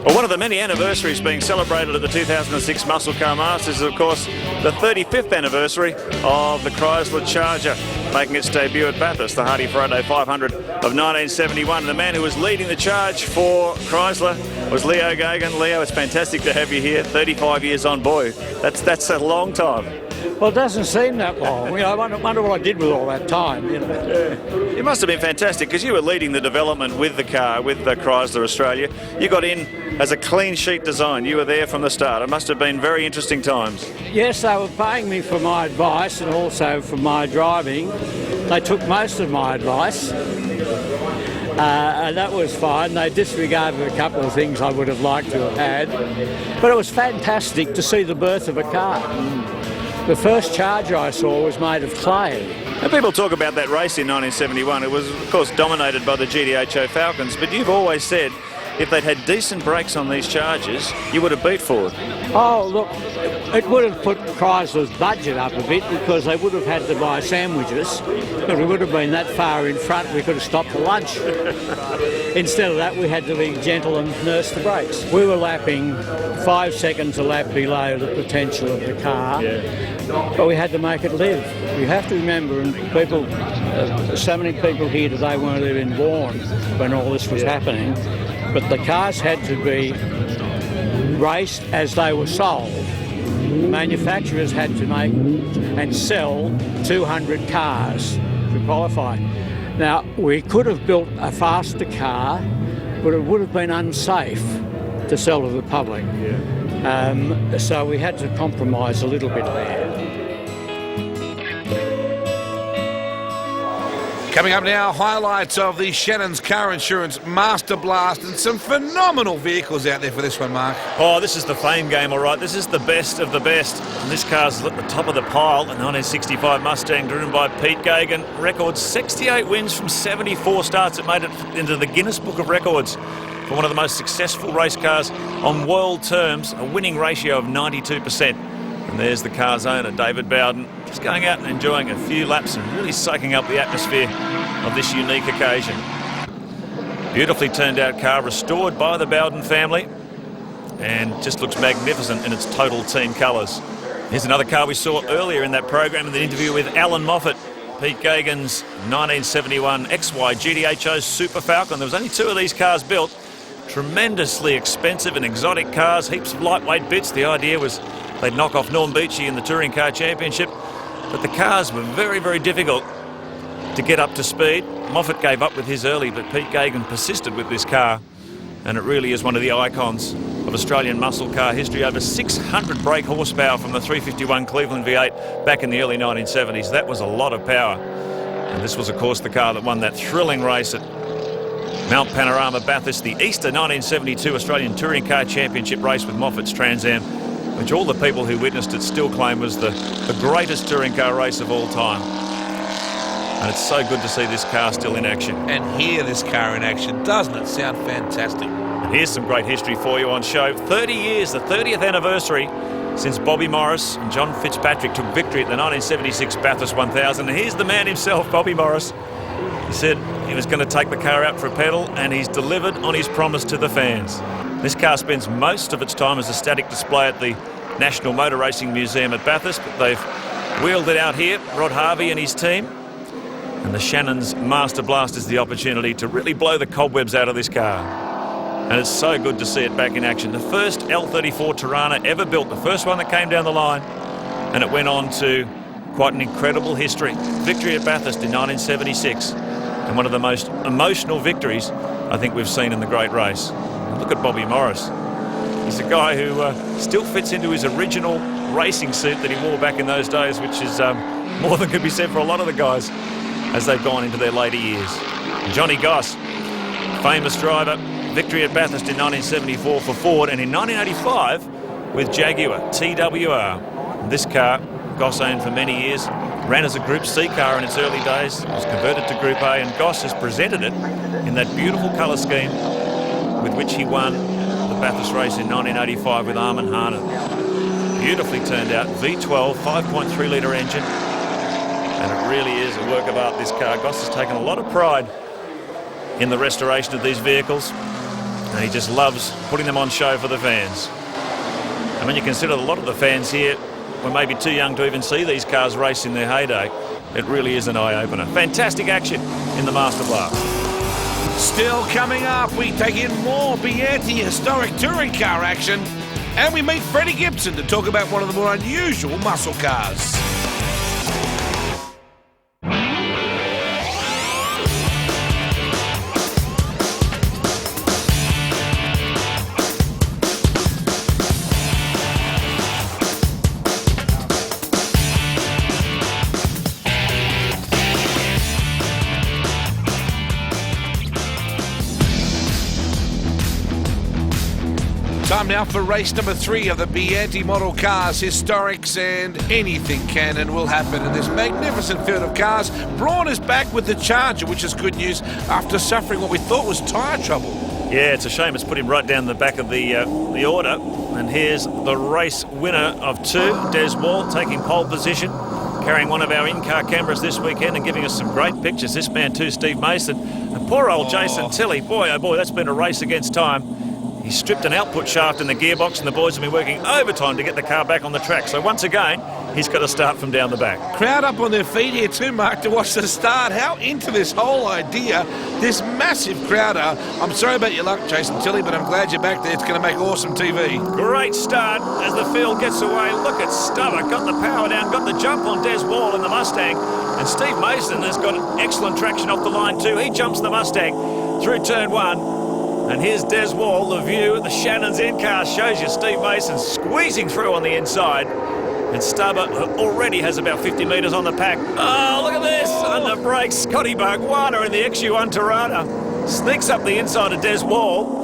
Well, one of the many anniversaries being celebrated at the 2006 Muscle Car Masters is, of course, the 35th anniversary of the Chrysler Charger, making its debut at Bathurst, the Hardy Friday 500 of 1971. The man who was leading the charge for Chrysler was Leo Gagan. Leo, it's fantastic to have you here. 35 years on, boy, that's a long time. Well, it doesn't seem that long. I wonder what I did with all that time. It must have been fantastic, because you were leading the development with the car, with the Chrysler Australia. You got in as a clean sheet design. You were there from the start. It must have been very interesting times. Yes, they were paying me for my advice and also for my driving. They took most of my advice, and that was fine. They disregarded a couple of things I would have liked to have had. But it was fantastic to see the birth of a car. The first Charger I saw was made of clay. And people talk about that race in 1971. It was, of course, dominated by the GDHO Falcons, but you've always said if they'd had decent brakes on these Chargers, you would have beat Ford. Oh, look, it would have put Chrysler's budget up a bit, because they would have had to buy sandwiches, but we would have been that far in front we could have stopped for lunch. Instead of that, we had to be gentle and nurse the brakes. We were lapping 5 seconds a lap below the potential of the car, but we had to make it live. You have to remember, and people, so many people here today weren't even born when all this was happening, but the cars had to be raced as they were sold. The manufacturers had to make and sell 200 cars to qualify. Now, we could have built a faster car, but it would have been unsafe to sell to the public. So we had to compromise a little bit there. Coming up now, highlights of the Shannon's Car Insurance Master Blast, and some phenomenal vehicles out there for this one, Mark. Oh, this is the fame game, all right. This is the best of the best. And this car's at the top of the pile, a 1965 Mustang driven by Pete Gagan. Records 68 wins from 74 starts. It made it into the Guinness Book of Records for one of the most successful race cars on world terms, a winning ratio of 92%. And there's the car's owner, David Bowden, just going out and enjoying a few laps and really soaking up the atmosphere of this unique occasion. Beautifully turned out car, restored by the Bowden family, and just looks magnificent in its total team colours. Here's another car we saw earlier in that program in the interview with Alan Moffat, Pete Gagan's 1971 XY GDHO Super Falcon. There was only 2 of these cars built. Tremendously expensive and exotic cars, heaps of lightweight bits. The idea was they'd knock off Norm Beechey in the Touring Car Championship. but the cars were very, very difficult to get up to speed. Moffat gave up with his early, but Pete Gagan persisted with this car, and it really is one of the icons of Australian muscle car history. Over 600 brake horsepower from the 351 Cleveland V8 back in the early 1970s. That was a lot of power. And this was, of course, the car that won that thrilling race at Mount Panorama Bathurst, the Easter 1972 Australian Touring Car Championship race with Moffat's Trans Am, which all the people who witnessed it still claim was the greatest touring car race of all time. And it's so good to see this car still in action. And hear this car in action. Doesn't it sound fantastic? And here's some great history for you on show. 30 years, the 30th anniversary since Bobby Morris and John Fitzpatrick took victory at the 1976 Bathurst 1000. And here's the man himself, Bobby Morris. He said he was going to take the car out for a pedal, and he's delivered on his promise to the fans. This car spends most of its time as a static display at the National Motor Racing Museum at Bathurst, but they've wheeled it out here, Rod Harvey and his team. And the Shannon's Master Blast is the opportunity to really blow the cobwebs out of this car. And it's so good to see it back in action. The first L34 Tirana ever built, the first one that came down the line, and it went on to quite an incredible history. Victory at Bathurst in 1976, and one of the most emotional victories I think we've seen in the great race. And look at Bobby Morris. He's a guy who still fits into his original racing suit that he wore back in those days, which is more than could be said for a lot of the guys as they've gone into their later years. Johnny Goss, famous driver, victory at Bathurst in 1974 for Ford, and in 1985 with Jaguar TWR. And this car, Goss owned for many years, ran as a Group C car in its early days, it was converted to Group A, and Goss has presented it in that beautiful colour scheme with which he won the Bathurst race in 1985 with Armin Hahnen. Beautifully turned out, V12, 5.3 litre engine. And it really is a work of art, this car. Goss has taken a lot of pride in the restoration of these vehicles, and he just loves putting them on show for the fans. And when you consider a lot of the fans here were maybe too young to even see these cars race in their heyday, it really is an eye-opener. Fantastic action in the Master Blast. Still coming up, we take in more Bianchi historic touring car action, and we meet Freddie Gibson to talk about one of the more unusual muscle cars. Time now for race number 3 of the Bianchi model cars, historics, and anything can and will happen in this magnificent field of cars. Braun is back with the Charger, which is good news after suffering what we thought was tyre trouble. Yeah, it's a shame it's put him right down the back of the order. And here's the race winner of 2, Des Wall, taking pole position, carrying one of our in-car cameras this weekend and giving us some great pictures. This man too, Steve Mason. And poor old Jason Tilley, boy oh boy, that's been a race against time. He stripped an output shaft in the gearbox, and the boys have been working overtime to get the car back on the track. So once again, he's got to start from down the back. Crowd up on their feet here too, Mark, to watch the start. How into this whole idea, this massive crowd are. I'm sorry about your luck, Jason Tilley, but I'm glad you're back there. It's going to make awesome TV. Great start as the field gets away. Look at Stubber, got the power down, got the jump on Des Wall in the Mustang. And Steve Mason has got excellent traction off the line too. He jumps the Mustang through turn 1. And here's Des Wall, the view. The Shannon's in-car shows you Steve Mason squeezing through on the inside. And Stubber already has about 50 metres on the pack. Oh, look at this. Under brakes, Scotty Bargwanna in the XU1 Tirana sneaks up the inside of Des Wall.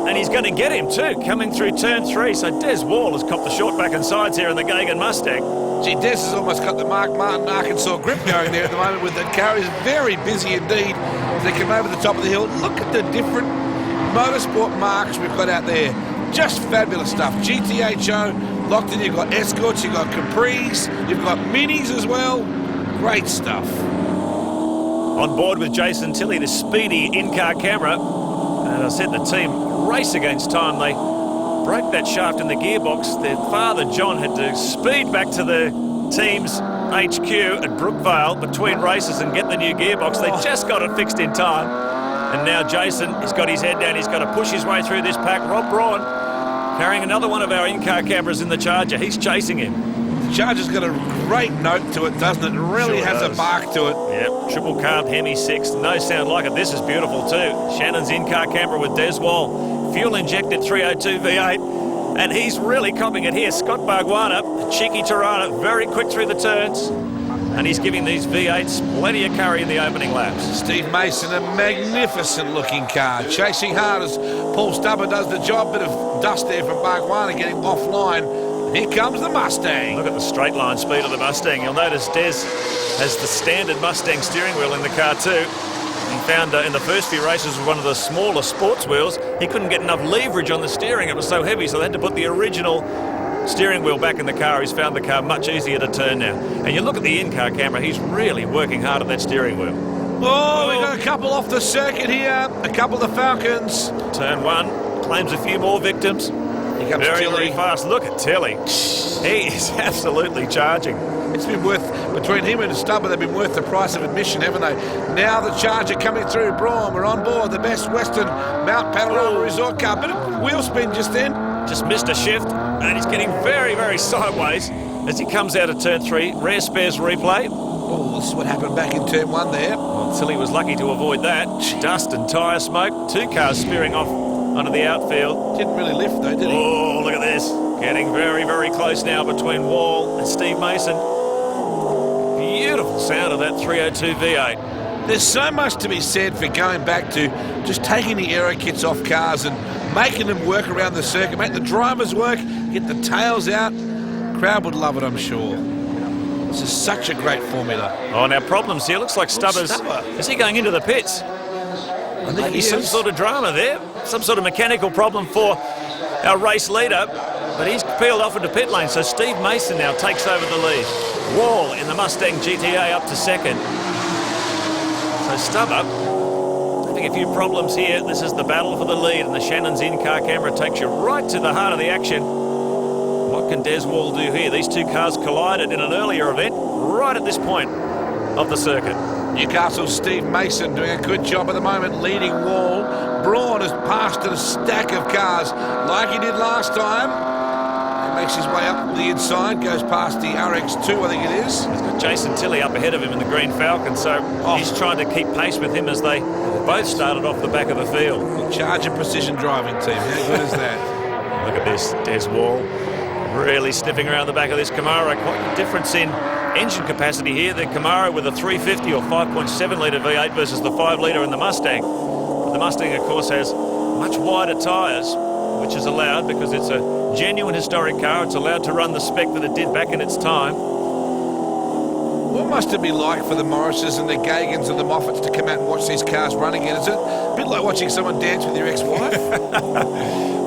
And he's going to get him too, coming through turn 3. So Des Wall has copped the short back and sides here in the Gagan Mustang. Gee, Des has almost got the Mark Martin Arkansas grip going there at the moment with the car. Is very busy indeed. They come over the top of the hill. Look at the different motorsport marks we've got out there. Just fabulous stuff. GTHO, locked in. You've got Escorts, you've got Capris, you've got Minis as well. Great stuff. On board with Jason Tilley, the speedy in-car camera. And I said the team race against time. They broke that shaft in the gearbox. Their father, John, had to speed back to the team's HQ at Brookvale between races and get the new gearbox. They just got it fixed in time. And now Jason has got his head down. He's got to push his way through this pack. Rob Braun carrying another one of our in-car cameras in the Charger. He's chasing him. The Charger's got a great note to it, doesn't it? It really has a bark to it. Yep, triple carb Hemi 6, no sound like it. This is beautiful too. Shannon's in-car camera with Des Wall. Fuel-injected 302 V8, and he's really copping it here. Scott Barguana, cheeky Tirana, very quick through the turns, and he's giving these V8s plenty of curry in the opening laps. Steve Mason, a magnificent-looking car. Chasing hard as Paul Stubber does the job. Bit of dust there from Barguana getting offline. Here comes the Mustang. Look at the straight line speed of the Mustang. You'll notice Des has the standard Mustang steering wheel in the car too. He found in the first few races with one of the smaller sports wheels, he couldn't get enough leverage on the steering. It was so heavy, so they had to put the original steering wheel back in the car. He's found the car much easier to turn now. And you look at the in-car camera, he's really working hard at that steering wheel. Oh, we got a couple off the circuit here. A couple of the Falcons. Turn one, claims a few more victims. Here comes Very, Tilly. very fast. Look at Tilly. He is absolutely charging. It's been worth, between him and Stubber, they've been worth the price of admission, haven't they? Now the Charger coming through. Braun, we're on board. The best Western Mount Panorama Resort car. Bit of wheel spin just then. Just missed a shift, and he's getting very, very sideways as he comes out of turn 3. Rare spares replay. Oh, this is what happened back in turn 1 there. Well, Tilly was lucky to avoid that. Dust and tyre smoke. 2 cars spearing off onto the outfield. Didn't really lift though, did he? Oh, look at this. Getting very, very close now between Wall and Steve Mason. Beautiful sound of that 302 V8. There's so much to be said for going back to just taking the aero kits off cars and making them work around the circuit, make the drivers work, get the tails out. Crowd would love it, I'm sure. This is such a great formula. Oh, now problems here. Looks like Stubbers. Stubber. Is he going into the pits? I think Maybe some sort of drama there. Some sort of mechanical problem for our race leader. But he's peeled off into pit lane, so Steve Mason now takes over the lead. Wall in the Mustang GTA up to second. So Stubber having a few problems here. This is the battle for the lead, and the Shannon's in-car camera takes you right to the heart of the action. What can Des Wall do here? These two cars collided in an earlier event right at this point of the circuit. Newcastle's Steve Mason doing a good job at the moment, leading Wall. Braun has passed a stack of cars like he did last time. He makes his way up the inside, goes past the RX2, I think it is. He's got Jason Tilley up ahead of him in the Green Falcon, so he's trying to keep pace with him as they both started off the back of the field. The Charger Precision Driving Team, how good is that? Look at this, Des Wall really sniffing around the back of this Camaro. Quite a difference in engine capacity here. The Camaro with a 350 or 5.7 litre V8 versus the 5 litre in the Mustang. But the Mustang, of course, has much wider tyres, which is allowed because it's a genuine historic car. It's allowed to run the spec that it did back in its time. What must it be like for the Morrises and the Gagans and the Moffats to come out and watch these cars run again? Is it a bit like watching someone dance with your ex-wife?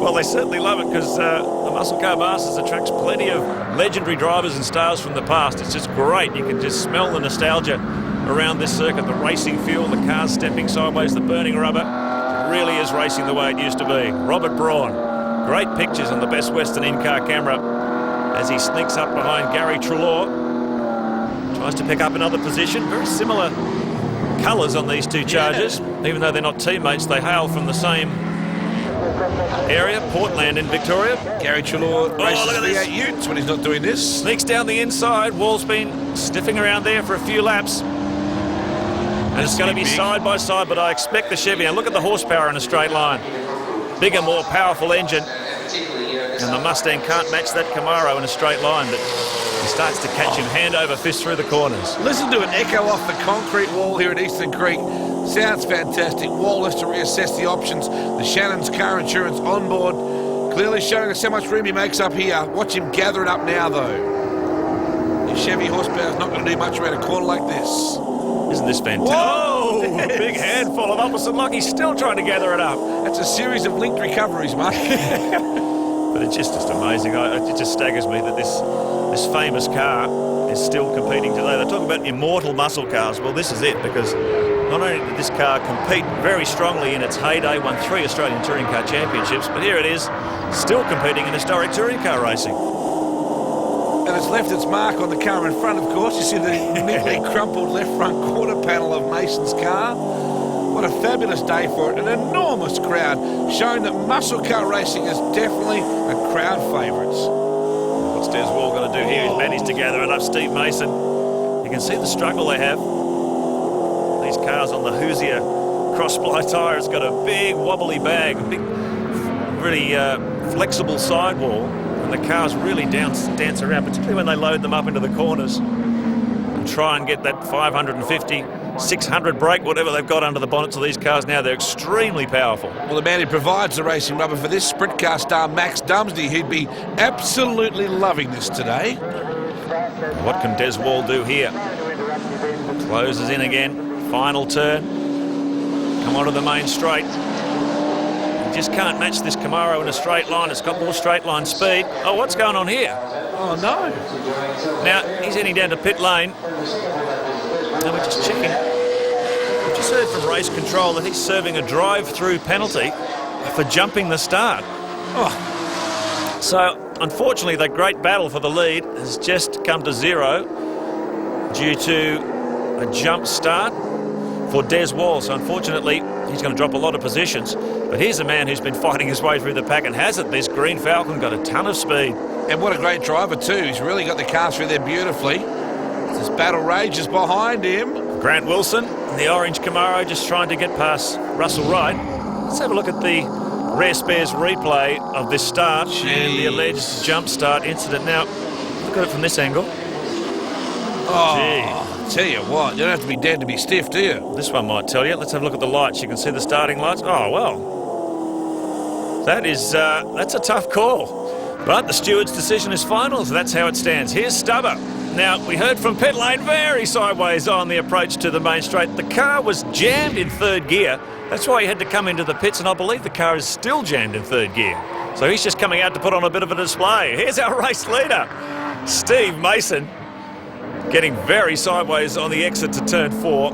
Well, they certainly love it because the Muscle Car Masters attracts plenty of legendary drivers and stars from the past. It's just great. You can just smell the nostalgia around this circuit. The racing fuel, the cars stepping sideways, the burning rubber. It really is racing the way it used to be. Robert Braun, great pictures on the Best Western in-car camera as he sneaks up behind Gary Trelaw. Tries to pick up another position. Very similar colours on these two Chargers. Even though they're not teammates, they hail from the same area, Portland in Victoria. Gary Trelaw races look at the this. 8 Utes when he's not doing this. Sneaks down the inside. Wall's been sniffing around there for a few laps. And it's going to be big. side by side, but I expect the Chevy. Now look at the horsepower in a straight line. Bigger, more powerful engine. And the Mustang can't match that Camaro in a straight line, but he starts to catch him hand over fist through the corners. Listen to an echo off the concrete wall here at Eastern Creek. Sounds fantastic. Wall has to reassess the options. The Shannon's car insurance on board. Clearly showing us how much room he makes up here. Watch him gather it up now, though. His Chevy horsepower is not going to do much around a corner like this. Isn't this fantastic? Whoa! A big handful of opposite lock. He's still trying to gather it up. That's a series of linked recoveries, Mark. But it's just amazing. It just staggers me that this famous car is still competing today. They talk about immortal muscle cars. Well, this is it, because not only did this car compete very strongly in its heyday, won 3 Australian Touring Car Championships, but here it is, still competing in historic touring car racing. And it's left its mark on the car in front, of course. You see the neatly crumpled left front quarter panel of Mason's car. What a fabulous day for it. An enormous crowd, showing that muscle car racing is definitely a crowd favourite. What's Des Wall going to do here? He's managed to together and up Steve Mason. You can see the struggle they have. These cars on the Hoosier cross-ply tyre, it's got a big wobbly bag, a big, really flexible sidewall, and the cars really dance around, particularly when they load them up into the corners and try and get that 550, 600 brake, whatever they've got under the bonnets of these cars now. They're extremely powerful. Well, the man who provides the racing rubber for this sprint car star, Max Dumsney, he'd be absolutely loving this today. What can Des Wall do here? Closes in again, final turn. Come onto the main straight. You just can't match this Camaro in a straight line. It's got more straight line speed. Oh, what's going on here? Oh, no. Now, he's heading down to pit lane. And we're just checking. We've just heard from race control that he's serving a drive-through penalty for jumping the start. Oh. So, unfortunately, the great battle for the lead has just come to zero due to a jump start for Des Wall. So, unfortunately, he's going to drop a lot of positions. But here's a man who's been fighting his way through the pack and has it. This green Falcon got a ton of speed. And what a great driver, too. He's really got the car through there beautifully. This battle rages behind him. Grant Wilson, the orange Camaro, just trying to get past Russell Wright. Let's have a look at the Rare Spares replay of this start and the alleged jump start incident. Now, look at it from this angle. Oh, tell you what, you don't have to be dead to be stiff, do you? This one might tell you. Let's have a look at the lights. You can see the starting lights. Oh, well, that's a tough call. But the steward's decision is final, so that's how it stands. Here's Stubber. Now, we heard from pit lane very sideways on the approach to the main straight. The car was jammed in third gear. That's why he had to come into the pits, and I believe the car is still jammed in third gear. So he's just coming out to put on a bit of a display. Here's our race leader, Steve Mason, getting very sideways on the exit to turn 4.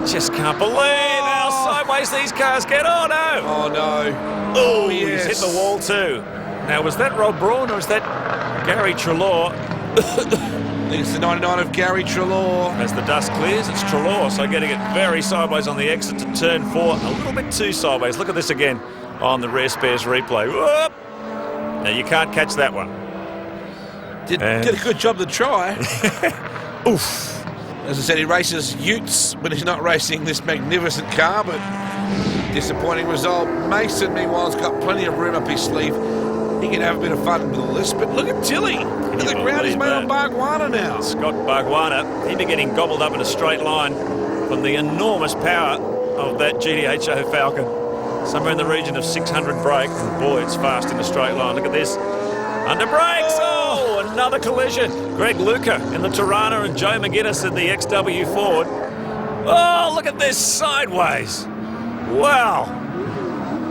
Just can't believe how sideways these cars get. Oh, no. Oh, no. Oh, yes. He's hit the wall too. Now, was that Rob Braun or was that Gary Treloar? I think it's the 99 of Gary Treloar. As the dust clears, it's Treloar, so getting it very sideways on the exit to turn 4. A little bit too sideways. Look at this again on the Rare Spares replay. Whoop! Now, you can't catch that one. Did a good job to try. Oof. As I said, he races utes when he's not racing this magnificent car, but disappointing result. Mason, meanwhile, has got plenty of room up his sleeve. He can have a bit of fun with all this, but look at Tilly. Look at the ground he's made on Bargwanna now. Scott Bargwanna, he'd be getting gobbled up in a straight line from the enormous power of that GTHO Falcon. Somewhere in the region of 600 brake, and boy, it's fast in a straight line. Look at this. Under brakes, oh, another collision. Greg Luca in the Tirana and Joe McGuinness in the XW Ford. Oh, look at this sideways. Wow.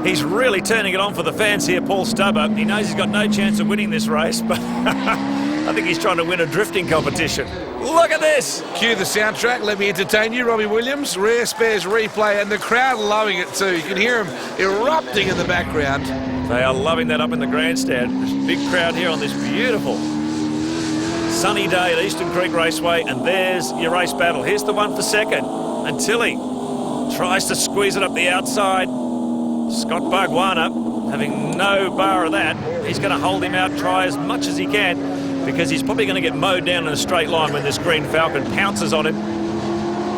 He's really turning it on for the fans here, Paul Stubber. He knows he's got no chance of winning this race, but I think he's trying to win a drifting competition. Look at this. Cue the soundtrack. Let me entertain you, Robbie Williams. Rare Spares replay, and the crowd loving it too. You can hear them erupting in the background. They are loving that up in the grandstand. There's a big crowd here on this beautiful sunny day at Eastern Creek Raceway, and there's your race battle. Here's the one for second, and Tilly tries to squeeze it up the outside. Scott Bargwanna having no bar of that. He's going to hold him out, try as much as he can, because he's probably going to get mowed down in a straight line when this green Falcon pounces on him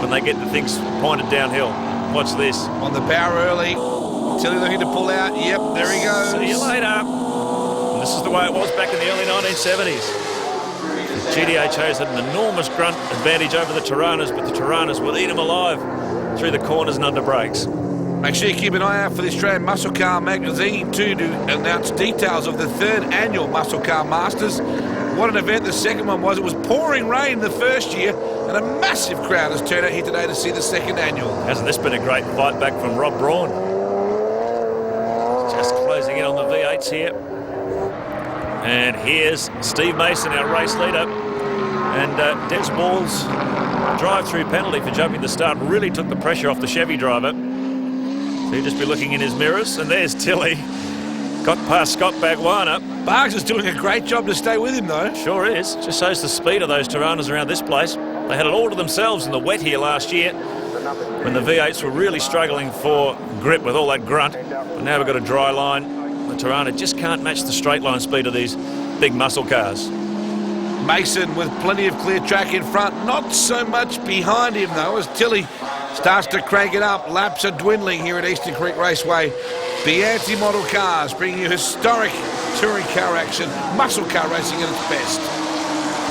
when they get the things pointed downhill. Watch this. On the power early. Tilly looking to pull out. Yep, there he goes. See you later. And this is the way it was back in the early 1970s. The GTHOs had an enormous grunt advantage over the Tiranas, but the Tiranas would eat them alive through the corners and under brakes. Make sure you keep an eye out for the Australian Muscle Car magazine too to announce details of the 3rd annual Muscle Car Masters. What an event the second one was. It was pouring rain the first year, and a massive crowd has turned out here today to see the 2nd annual. Hasn't this been a great fight back from Rob Braun? Just closing in on the V8s here. And here's Steve Mason, our race leader. And Des Wall's drive-through penalty for jumping the start really took the pressure off the Chevy driver. So he'll just be looking in his mirrors. And there's Tilly. Got past Scott Bargwanna. Bargs is doing a great job to stay with him, though. Sure is. Just shows the speed of those Tiranas around this place. They had it all to themselves in the wet here last year when the V8s were really struggling for grip with all that grunt. But now we've got a dry line. The Tirana just can't match the straight line speed of these big muscle cars. Mason with plenty of clear track in front, not so much behind him though, as Tilly starts to crank it up. Laps are dwindling here at Eastern Creek Raceway. Bianchi model cars bringing you historic touring car action, muscle car racing at its best.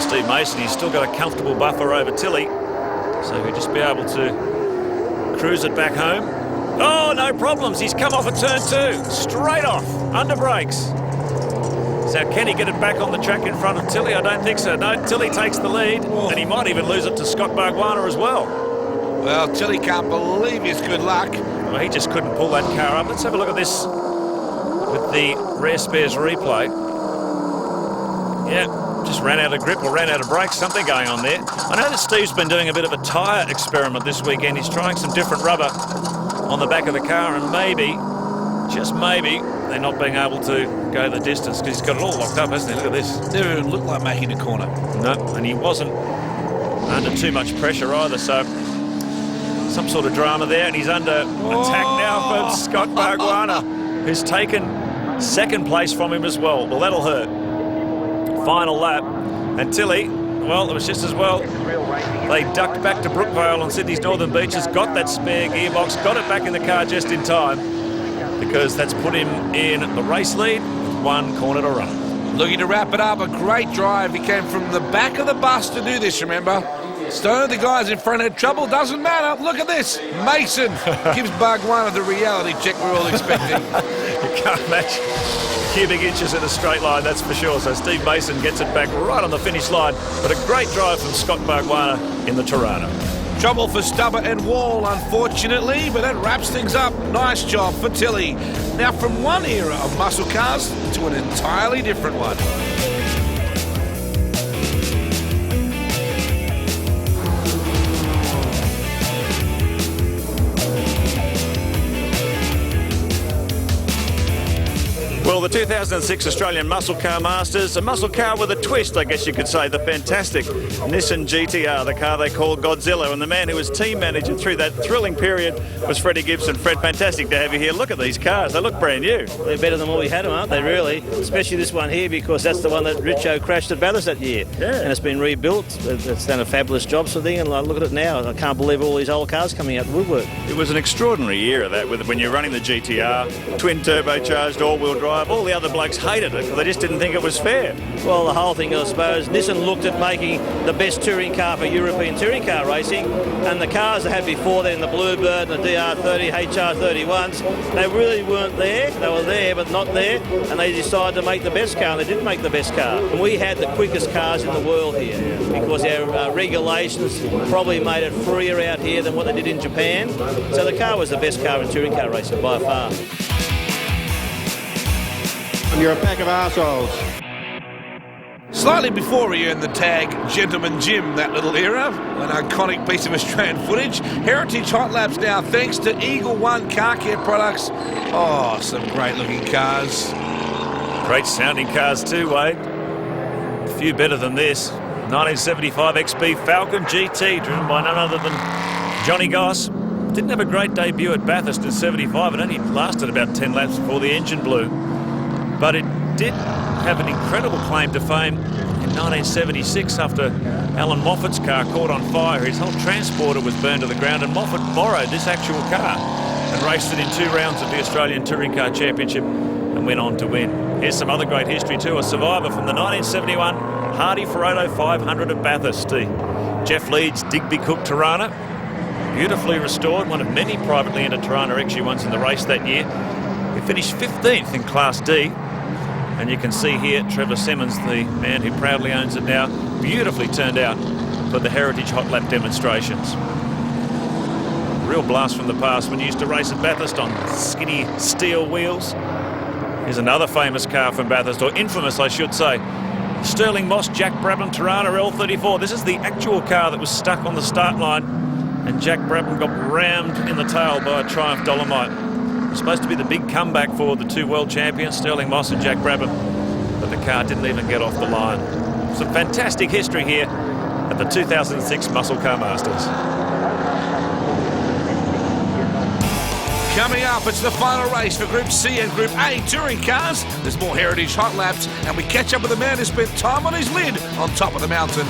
Steve Mason, he's still got a comfortable buffer over Tilly, so he'll just be able to cruise it back home. Oh, no problems. He's come off at turn 2, straight off, under brakes. So can he get it back on the track in front of Tilly? I don't think so. No, Tilly takes the lead, and he might even lose it to Scott Bargwanna as well. Well, Tilly can't believe his good luck. Well, he just couldn't pull that car up. Let's have a look at this with the Rare Spares replay. Yeah, just ran out of grip or ran out of brakes, something going on there. I know that Steve's been doing a bit of a tyre experiment this weekend. He's trying some different rubber on the back of the car, and maybe, just maybe, they're not being able to go the distance because he's got it all locked up, hasn't he? Look at this. Never even looked like making a corner. No, and he wasn't under too much pressure either, so some sort of drama there, and he's under attack now from Scott Bargwanna, who's taken second place from him as well. Well, that'll hurt. Final lap, and Tilly, well, it was just as well. They ducked back to Brookvale on Sydney's Northern Beaches, got that spare gearbox, got it back in the car just in time, because that's put him in the race lead with 1 corner to run. Looking to wrap it up, a great drive. He came from the back of the bus to do this, remember? So the guys in front had trouble, doesn't matter. Look at this. Mason gives Bargwanna the reality check we're all expecting. You can't match cubic inches in a straight line, that's for sure. So Steve Mason gets it back right on the finish line, but a great drive from Scott Bargwanna in the Tirana. Trouble for Stubber and Wall, unfortunately, but that wraps things up. Nice job for Tilly. Now from one era of muscle cars to an entirely different one. Well, the 2006 Australian Muscle Car Masters, a muscle car with a twist, I guess you could say, the fantastic Nissan GTR, the car they call Godzilla, and the man who was team manager through that thrilling period was Freddie Gibson. Fred, fantastic to have you here. Look at these cars, they look brand new. They're better than what we had them, aren't they, really? Especially this one here, because that's the one that Richo crashed at Bathurst that year. Yeah. And it's been rebuilt. It's done a fabulous job, sort of thing, and look at it now. I can't believe all these old cars coming out the woodwork. It was an extraordinary era, that, when you're running the GTR, twin turbocharged, all-wheel drive. All the other blokes hated it, they just didn't think it was fair. Well, the whole thing, I suppose, Nissan looked at making the best touring car for European touring car racing, and the cars they had before then, the Bluebird and the DR30, HR31s, they really weren't there. They were there, but not there, and they decided to make the best car, and they didn't make the best car. And we had the quickest cars in the world here, because our regulations probably made it freer out here than what they did in Japan. So the car was the best car in touring car racing by far. You're a pack of arseholes. Slightly before he earned the tag Gentleman Jim, that little era, an iconic piece of Australian footage. Heritage Hot Laps now, thanks to Eagle One Car Care products. Oh, some great looking cars. Great sounding cars too, Wade. A few better than this. 1975 XB Falcon GT, driven by none other than Johnny Goss. Didn't have a great debut at Bathurst in 75. It only lasted about 10 laps before the engine blew. But it did have an incredible claim to fame in 1976 after Alan Moffat's car caught on fire. His whole transporter was burned to the ground, and Moffat borrowed this actual car and raced it in 2 rounds of the Australian Touring Car Championship and went on to win. Here's some other great history too. A survivor from the 1971 Hardy Ferodo 500 at Bathurst. Jeff Leeds Digby Cook Tirana, beautifully restored, one of many privately entered Tirana XU1s in the race that year. He finished 15th in Class D. And you can see here Trevor Simmons, the man who proudly owns it now, beautifully turned out for the Heritage Hot Lap demonstrations. Real blast from the past when you used to race at Bathurst on skinny steel wheels. Here's another famous car from Bathurst, or infamous I should say. Sterling Moss Jack Brabham Tirana L34. This is the actual car that was stuck on the start line, and Jack Brabham got rammed in the tail by a Triumph Dolomite. It was supposed to be the big comeback for the 2 world champions, Sterling Moss and Jack Brabham, but the car didn't even get off the line. Some fantastic history here at the 2006 Muscle Car Masters. Coming up, it's the final race for Group C and Group A touring cars. There's more heritage hot laps, and we catch up with a man who spent time on his lid on top of the mountain.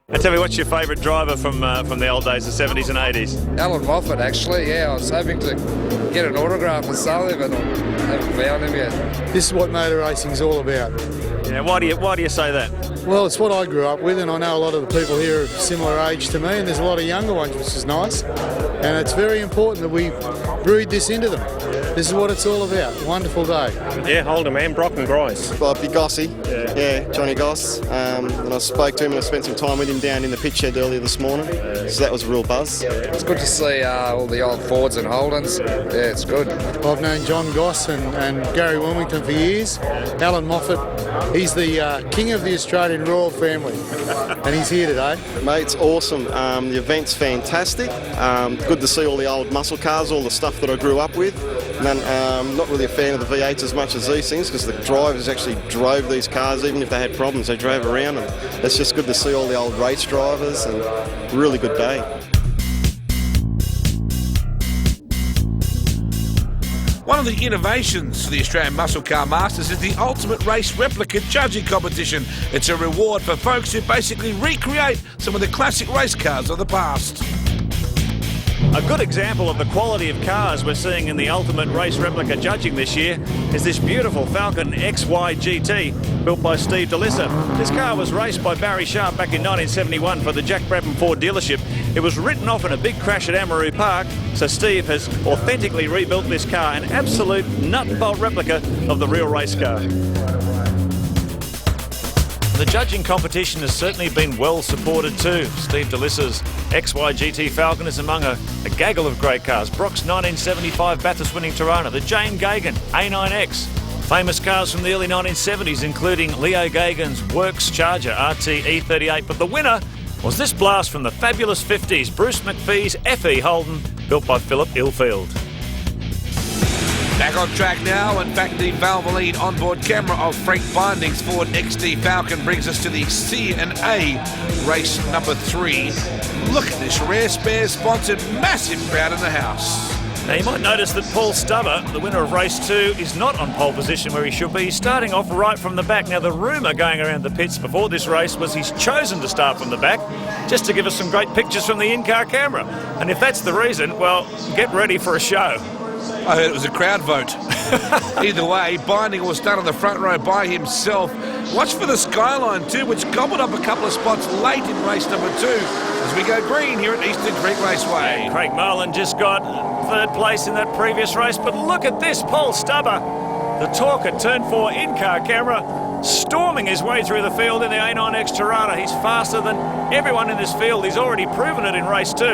And tell me, what's your favourite driver from the old days, the 70s and 80s? Alan Moffat, actually, yeah. I was hoping to get an autograph and sell him, but I haven't found him yet. This is what motor racing's all about. Yeah, why do you say that? Well, it's what I grew up with, and I know a lot of the people here are similar age to me, and there's a lot of younger ones, which is nice. And it's very important that we breed this into them. This is what it's all about. Wonderful day. Yeah, older man, Brock and Grice. Well, Big Gossy, yeah, Johnny Goss. And I spoke to him and I spent some time with him down in the pit shed earlier this morning. So that was a real buzz. It's good to see all the old Fords and Holdens. Yeah, it's good. I've known John Goss and Gary Wilmington for years. Alan Moffat, he's the king of the Australian royal family, and he's here today. Mate, it's awesome. The event's fantastic. Good to see all the old muscle cars, all the stuff that I grew up with. And not really a fan of the V8s as much as these things, because the drivers actually drove these cars. Even if they had problems, they drove around, and it's just good to see all the old race drivers, and really good day. One of the innovations for the Australian Muscle Car Masters is the Ultimate Race Replica Judging Competition. It's a reward for folks who basically recreate some of the classic race cars of the past. A good example of the quality of cars we're seeing in the Ultimate Race Replica Judging this year is this beautiful Falcon XY GT built by Steve DeLissa. This car was raced by Barry Sharp back in 1971 for the Jack Brabham Ford dealership. It was written off in a big crash at Amaroo Park, so Steve has authentically rebuilt this car, an absolute nut and bolt replica of the real race car. The judging competition has certainly been well supported too. Steve DeLissa's XY GT Falcon is among a gaggle of great cars. Brock's 1975 Bathurst-winning Tirana, the Jane Gagan A9X. Famous cars from the early 1970s, including Leo Gagan's Works Charger RT E38. But the winner was this blast from the fabulous 50s, Bruce McPhee's FE Holden, built by Philip Ilfield. Back on track now. In fact, the Valvoline onboard camera of Frank Binding's Ford XD Falcon brings us to the C and A race number 3. Look at this rare spare sponsored massive crowd in the house. Now you might notice that Paul Stubber, the winner of race 2, is not on pole position where he should be. He's starting off right from the back. Now the rumour going around the pits before this race was he's chosen to start from the back just to give us some great pictures from the in-car camera. And if that's the reason, well, get ready for a show. I heard it was a crowd vote. Either way, Binding will start on the front row by himself. Watch for the Skyline too, which gobbled up a couple of spots late in race number 2 as we go green here at Eastern Creek Raceway. Craig Marlin just got 3rd place in that previous race, but look at this, Paul Stubber, the talk at turn 4 in-car camera, storming his way through the field in the A9X Tirana. He's faster than everyone in this field. He's already proven it in race 2.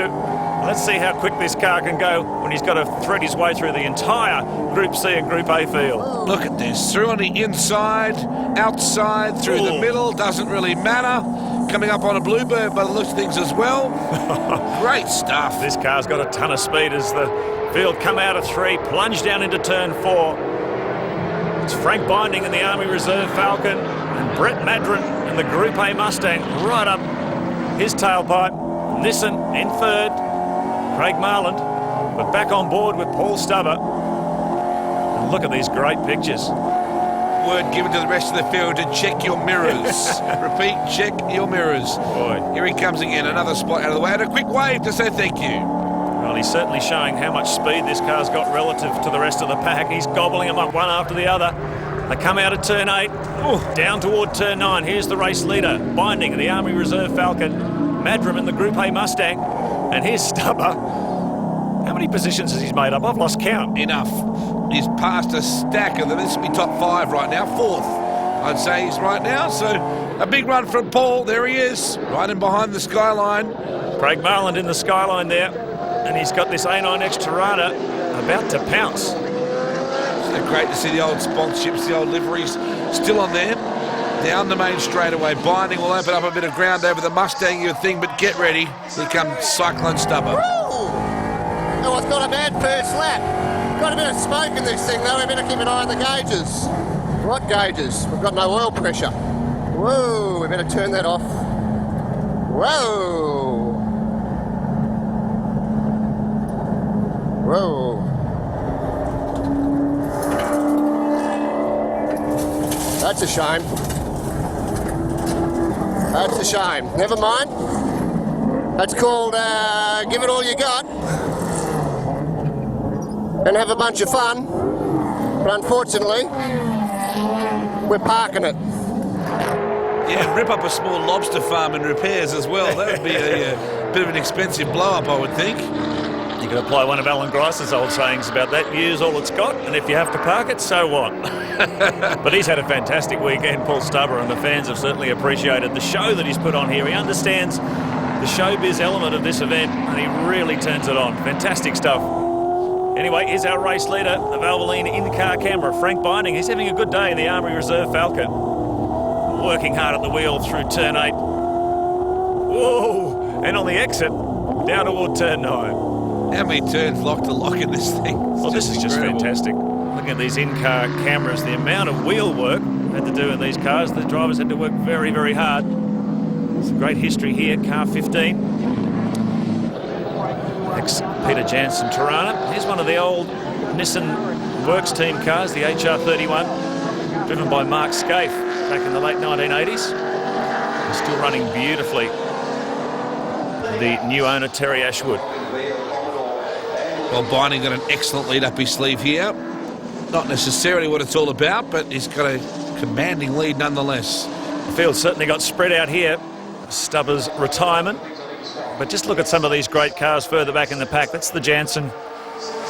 Let's see how quick this car can go when he's got to thread his way through the entire Group C and Group A field. Look at this, through on the inside, outside, through the middle, doesn't really matter. Coming up on a Bluebird by the looks of things as well. Great stuff. This car's got a ton of speed as the field come out of 3, plunge down into turn 4. It's Frank Binding in the Army Reserve Falcon and Brett Madron in the Group A Mustang right up his tailpipe. Nissen in 3rd. Craig Marland, but back on board with Paul Stubber. And look at these great pictures. Word given to the rest of the field to check your mirrors. Repeat, check your mirrors. Boy. Here he comes again, another spot out of the way, and a quick wave to say thank you. Well, he's certainly showing how much speed this car's got relative to the rest of the pack. He's gobbling them up one after the other. They come out of turn 8, down toward turn 9. Here's the race leader, Binding in the Army Reserve Falcon, Madram in the Group A Mustang. And here's Stubber. How many positions has he made up? I've lost count. Enough. He's passed a stack of them. This will be top 5 right now. 4th, I'd say he's right now. So a big run from Paul. There he is, right in behind the Skyline. Craig Marland in the Skyline there. And he's got this A9X Tirana about to pounce. So great to see the old sponsorships, the old liveries still on there. Down the main straightaway. Binding will open up a bit of ground over the Mustang, you thing, but get ready. Here comes Cyclone Stubber. Oh, it's got a bad first lap. Got a bit of smoke in this thing, though. We better keep an eye on the gauges. What gauges? We've got no oil pressure. Whoa, we better turn that off. Whoa. Whoa. That's a shame. That's a shame. Never mind. That's called give it all you got and have a bunch of fun. But unfortunately, we're parking it. Yeah, rip up a small lobster farm and repairs as well. That would be a bit of an expensive blow-up, I would think. You could apply one of Alan Grice's old sayings about that. Use all it's got, and if you have to park it, so what? But he's had a fantastic weekend, Paul Stubber, and the fans have certainly appreciated the show that he's put on here. He understands the showbiz element of this event, and he really turns it on. Fantastic stuff. Anyway, here's our race leader, the Valvoline in-car camera, Frank Binding. He's having a good day in the Army Reserve Falcon. Working hard at the wheel through turn 8. Whoa! And on the exit, down toward turn 9. How many turns lock to lock in this thing? Well, this is just fantastic. Looking at these in-car cameras, the amount of wheel work had to do in these cars, the drivers had to work very, very hard. Some great history here, car 15. Ex-Peter Jansen Tirana. Here's one of the old Nissan Works team cars, the HR31, driven by Mark Scaife back in the late 1980s. It's still running beautifully. The new owner, Terry Ashwood. Well, Binding got an excellent lead up his sleeve here. Not necessarily what it's all about, but he's got a commanding lead nonetheless. The field certainly got spread out here. Stubber's retirement. But just look at some of these great cars further back in the pack. That's the Jansen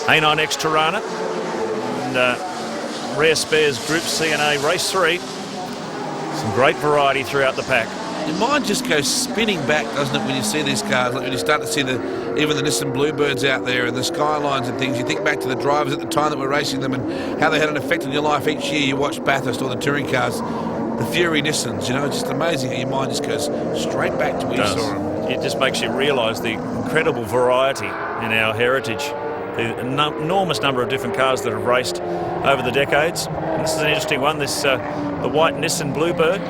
A9X Tirana. And Rare Spares Group C&A Race 3. Some great variety throughout the pack. Your mind just goes spinning back, doesn't it, when you see these cars? Like when you start to see even the Nissan Bluebirds out there and the Skylines and things. You think back to the drivers at the time that were racing them and how they had an effect on your life each year you watched Bathurst or the touring cars. The Fury Nissans, you know, it's just amazing how your mind just goes straight back to where you saw them. It just makes you realise the incredible variety in our heritage. The enormous number of different cars that have raced over the decades. And this is an interesting one, this the white Nissan Bluebird.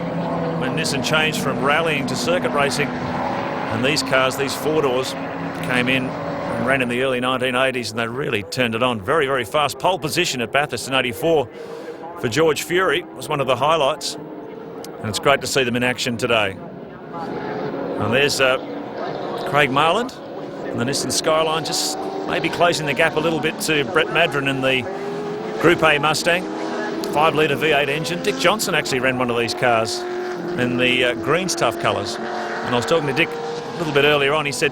When Nissan changed from rallying to circuit racing, and these cars, these four-doors, came in and ran in the early 1980s, and they really turned it on. Very, very fast. Pole position at Bathurst in 84 for George Fury was one of the highlights, and it's great to see them in action today. And there's Craig Marland and the Nissan Skyline just maybe closing the gap a little bit to Brett Madron in the Group A Mustang. 5-litre V8 engine. Dick Johnson actually ran one of these cars in the green stuff colours. And I was talking to Dick a little bit earlier on. He said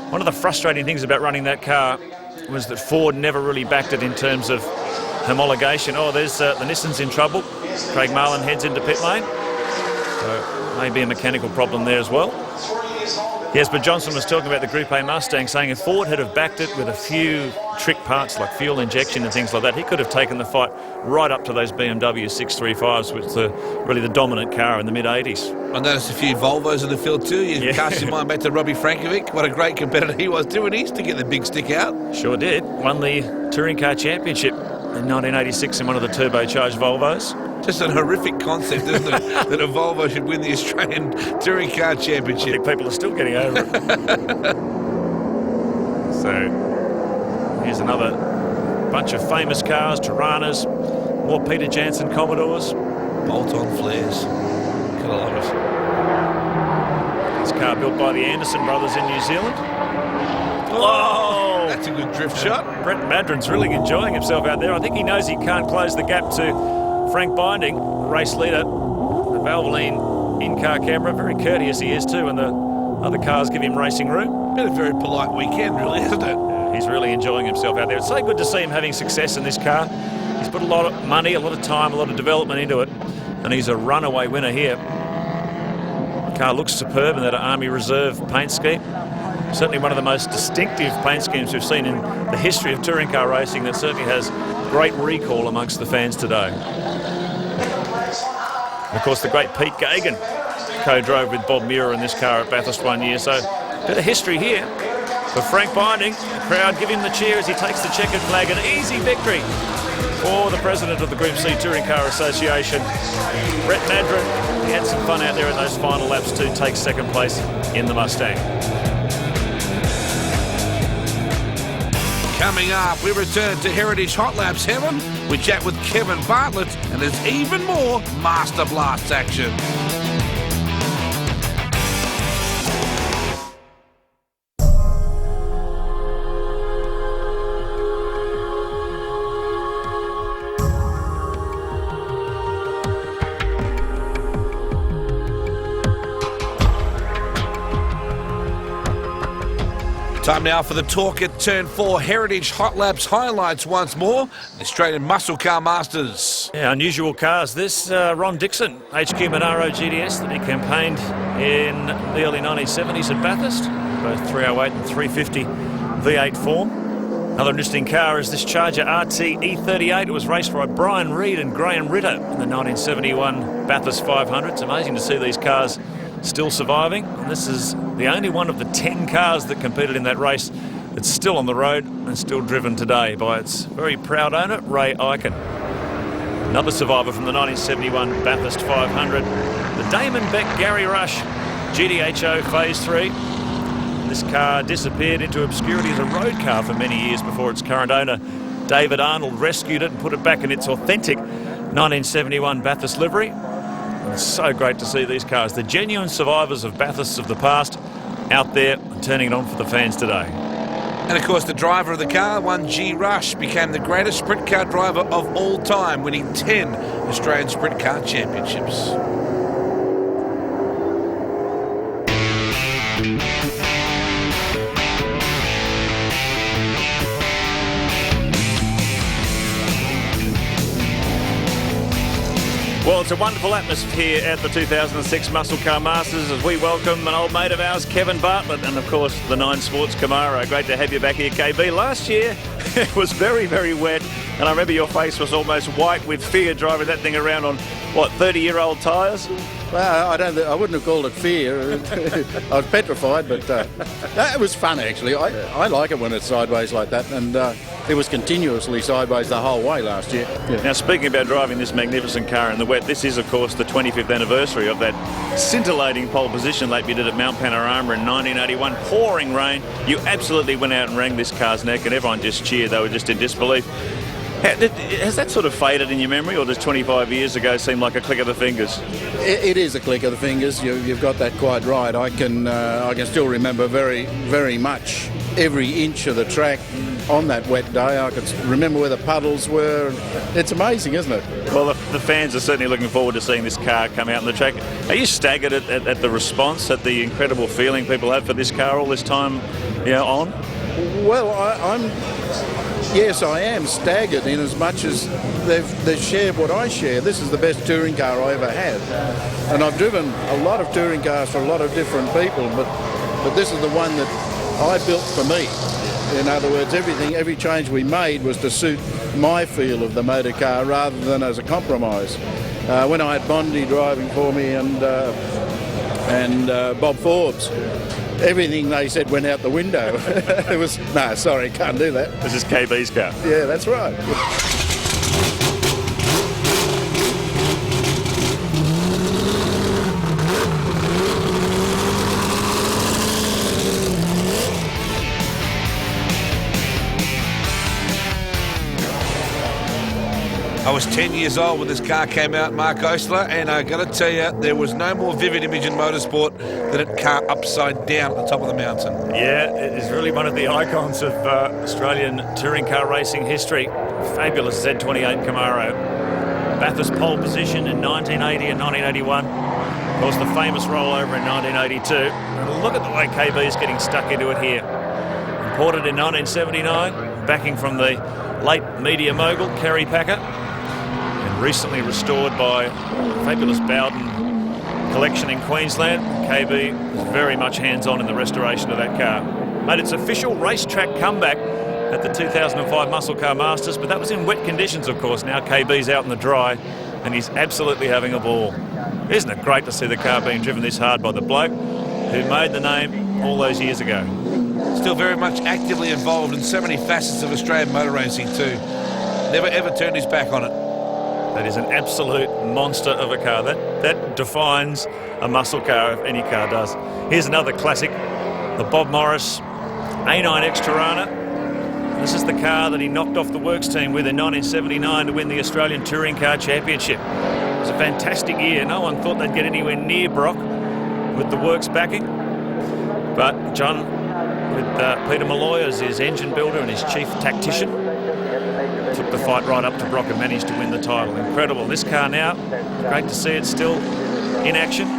one of the frustrating things about running that car was that Ford never really backed it in terms of homologation. Oh, there's the Nissan's in trouble. Craig Marland heads into pit lane. So maybe a mechanical problem there as well. Yes, but Johnson was talking about the Group A Mustang, saying if Ford had have backed it with a few trick parts like fuel injection and things like that, he could have taken the fight right up to those BMW 635s, which were really the dominant car in the mid-80s. I noticed a few Volvos in the field too. You cast your mind back to Robbie Frankovic. What a great competitor he was too, and he used to get the big stick out. Sure did. Won the Touring Car Championship in 1986 in one of the turbocharged Volvos. Just a horrific concept, isn't it, that a Volvo should win the Australian Touring Car Championship. I think people are still getting over it. So, here's another bunch of famous cars, Tiranas, more Peter Jansen Commodores. Bolt-on flares. Gotta love it. This car built by the Anderson brothers in New Zealand. Oh! That's a good drift shot. Brett Madron's really enjoying himself out there. I think he knows he can't close the gap to Frank Binding, race leader, the Valvoline in-car camera. Very courteous he is too, and the other cars give him racing room. Been a very polite weekend, really, hasn't it? He's really enjoying himself out there. It's so good to see him having success in this car. He's put a lot of money, a lot of time, a lot of development into it, and he's a runaway winner here. The car looks superb in that Army Reserve paint scheme. Certainly one of the most distinctive paint schemes we've seen in the history of touring car racing that certainly has great recall amongst the fans today. And of course, the great Pete Gagan co-drove with Bob Muir in this car at Bathurst one year. So a bit of history here for Frank Binding. The crowd give him the cheer as he takes the checkered flag. An easy victory for the president of the Group C Touring Car Association, Brett Madron. He had some fun out there in those final laps too, takes second place in the Mustang. Coming up, we return to Heritage Hot Laps Heaven. We chat with Kevin Bartlett, and there's even more Master Blast action. Time now for the talk at Turn 4 Heritage Hot Laps highlights once more. The Australian Muscle Car Masters. Yeah, unusual cars. This Ron Dixon, HQ Monaro GTS that he campaigned in the early 1970s at Bathurst. Both 308 and 350 V8 form. Another interesting car is this Charger RT E38. It was raced by Brian Reid and Graham Ritter in the 1971 Bathurst 500. It's amazing to see these cars still surviving. And this is the only one of the 10 cars that competed in that race that's still on the road and still driven today by its very proud owner, Ray Eichen. Another survivor from the 1971 Bathurst 500, the Damon Beck Gary Rush GTHO Phase 3. This car disappeared into obscurity as a road car for many years before its current owner, David Arnold, rescued it and put it back in its authentic 1971 Bathurst livery. It's so great to see these cars, the genuine survivors of Bathursts of the past, out there and turning it on for the fans today. And of course the driver of the car, one G Rush, became the greatest sprint car driver of all time, winning 10 Australian Sprint Car Championships. Well, it's a wonderful atmosphere at the 2006 Muscle Car Masters as we welcome an old mate of ours, Kevin Bartlett, and of course the 9 Sports Camaro. Great to have you back here, KB. Last year it was very, very wet, and I remember your face was almost white with fear driving that thing around on, what, 30-year-old tyres? Well, I wouldn't have called it fear. I was petrified, but it was fun, actually. I like it when it's sideways like that, and it was continuously sideways the whole way last year. Yeah. Now, speaking about driving this magnificent car in the wet, this is, of course, the 25th anniversary of that scintillating pole position lap you did at Mount Panorama in 1981. Pouring rain. You absolutely went out and wrung this car's neck, and everyone just cheered. They were just in disbelief. Has that sort of faded in your memory, or does 25 years ago seem like a click of the fingers? It is a click of the fingers. You've got that quite right. I can still remember very, very much every inch of the track on that wet day. I can remember where the puddles were. It's amazing, isn't it? Well, the fans are certainly looking forward to seeing this car come out on the track. Are you staggered at the response, at the incredible feeling people have for this car all this time, on? Well, yes, I am staggered in as much as they've shared what I share. This is the best touring car I ever had. And I've driven a lot of touring cars for a lot of different people, but this is the one that I built for me. In other words, every change we made was to suit my feel of the motor car rather than as a compromise. When I had Bondi driving for me and Bob Forbes, everything they said went out the window. It was, no, sorry, can't do that. This is KB's car. Yeah, that's right. I was 10 years old when this car came out, Mark Osler, and I got to tell you, there was no more vivid image in motorsport than a car upside down at the top of the mountain. Yeah, it is really one of the icons of Australian touring car racing history. Fabulous Z28 Camaro. Bathurst pole position in 1980 and 1981. Of course, the famous rollover in 1982. And look at the way KB is getting stuck into it here. Imported in 1979, backing from the late media mogul, Kerry Packer. Recently restored by fabulous Bowden collection in Queensland. KB is very much hands-on in the restoration of that car. Made its official racetrack comeback at the 2005 Muscle Car Masters, but that was in wet conditions, of course. Now KB's out in the dry, and he's absolutely having a ball. Isn't it great to see the car being driven this hard by the bloke who made the name all those years ago? Still very much actively involved in so many facets of Australian motor racing too. Never ever turned his back on it. That is an absolute monster of a car. That defines a muscle car, if any car does. Here's another classic, the Bob Morris A9X Tirana. This is the car that he knocked off the works team with in 1979 to win the Australian Touring Car Championship. It was a fantastic year. No one thought they'd get anywhere near Brock with the works backing. But John, with Peter Malloy as his engine builder and his chief tactician, took the fight right up to Brock and managed to win the title. Incredible. This car now, great to see it still in action.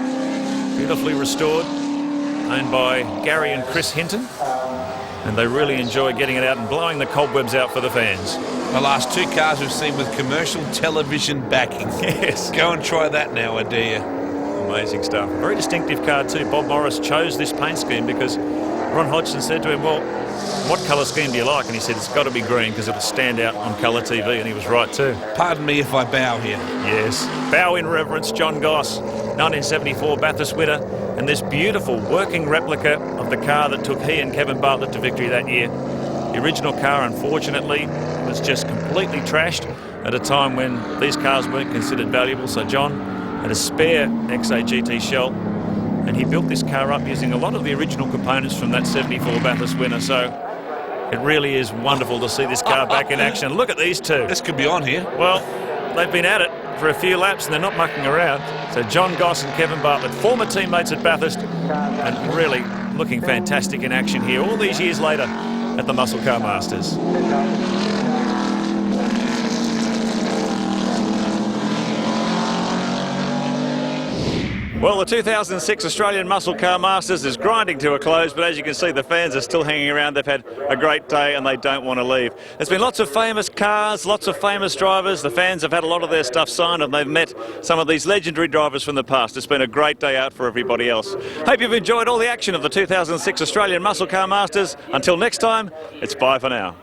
Beautifully restored, owned by Gary and Chris Hinton. And they really enjoy getting it out and blowing the cobwebs out for the fans. The last two cars we've seen with commercial television backing. Yes. Go and try that now, I dare you. Amazing stuff. Very distinctive car too. Bob Morris chose this paint scheme because Ron Hodgson said to him, well, what colour scheme do you like? And he said, it's got to be green because it'll stand out on colour TV. And he was right too. Pardon me if I bow here. Yes. Bow in reverence, John Goss, 1974 Bathurst winner. And this beautiful working replica of the car that took he and Kevin Bartlett to victory that year. The original car, unfortunately, was just completely trashed at a time when these cars weren't considered valuable. So John had a spare XA GT shell, and he built this car up using a lot of the original components from that 74 Bathurst winner. So it really is wonderful to see this car back in action. Look at these two. This could be on here. Well, they've been at it for a few laps and they're not mucking around. So John Goss and Kevin Bartlett, former teammates at Bathurst, and really looking fantastic in action here all these years later at the Muscle Car Masters. Well, the 2006 Australian Muscle Car Masters is grinding to a close, but as you can see, the fans are still hanging around. They've had a great day and they don't want to leave. There's been lots of famous cars, lots of famous drivers. The fans have had a lot of their stuff signed and they've met some of these legendary drivers from the past. It's been a great day out for everybody else. Hope you've enjoyed all the action of the 2006 Australian Muscle Car Masters. Until next time, it's bye for now.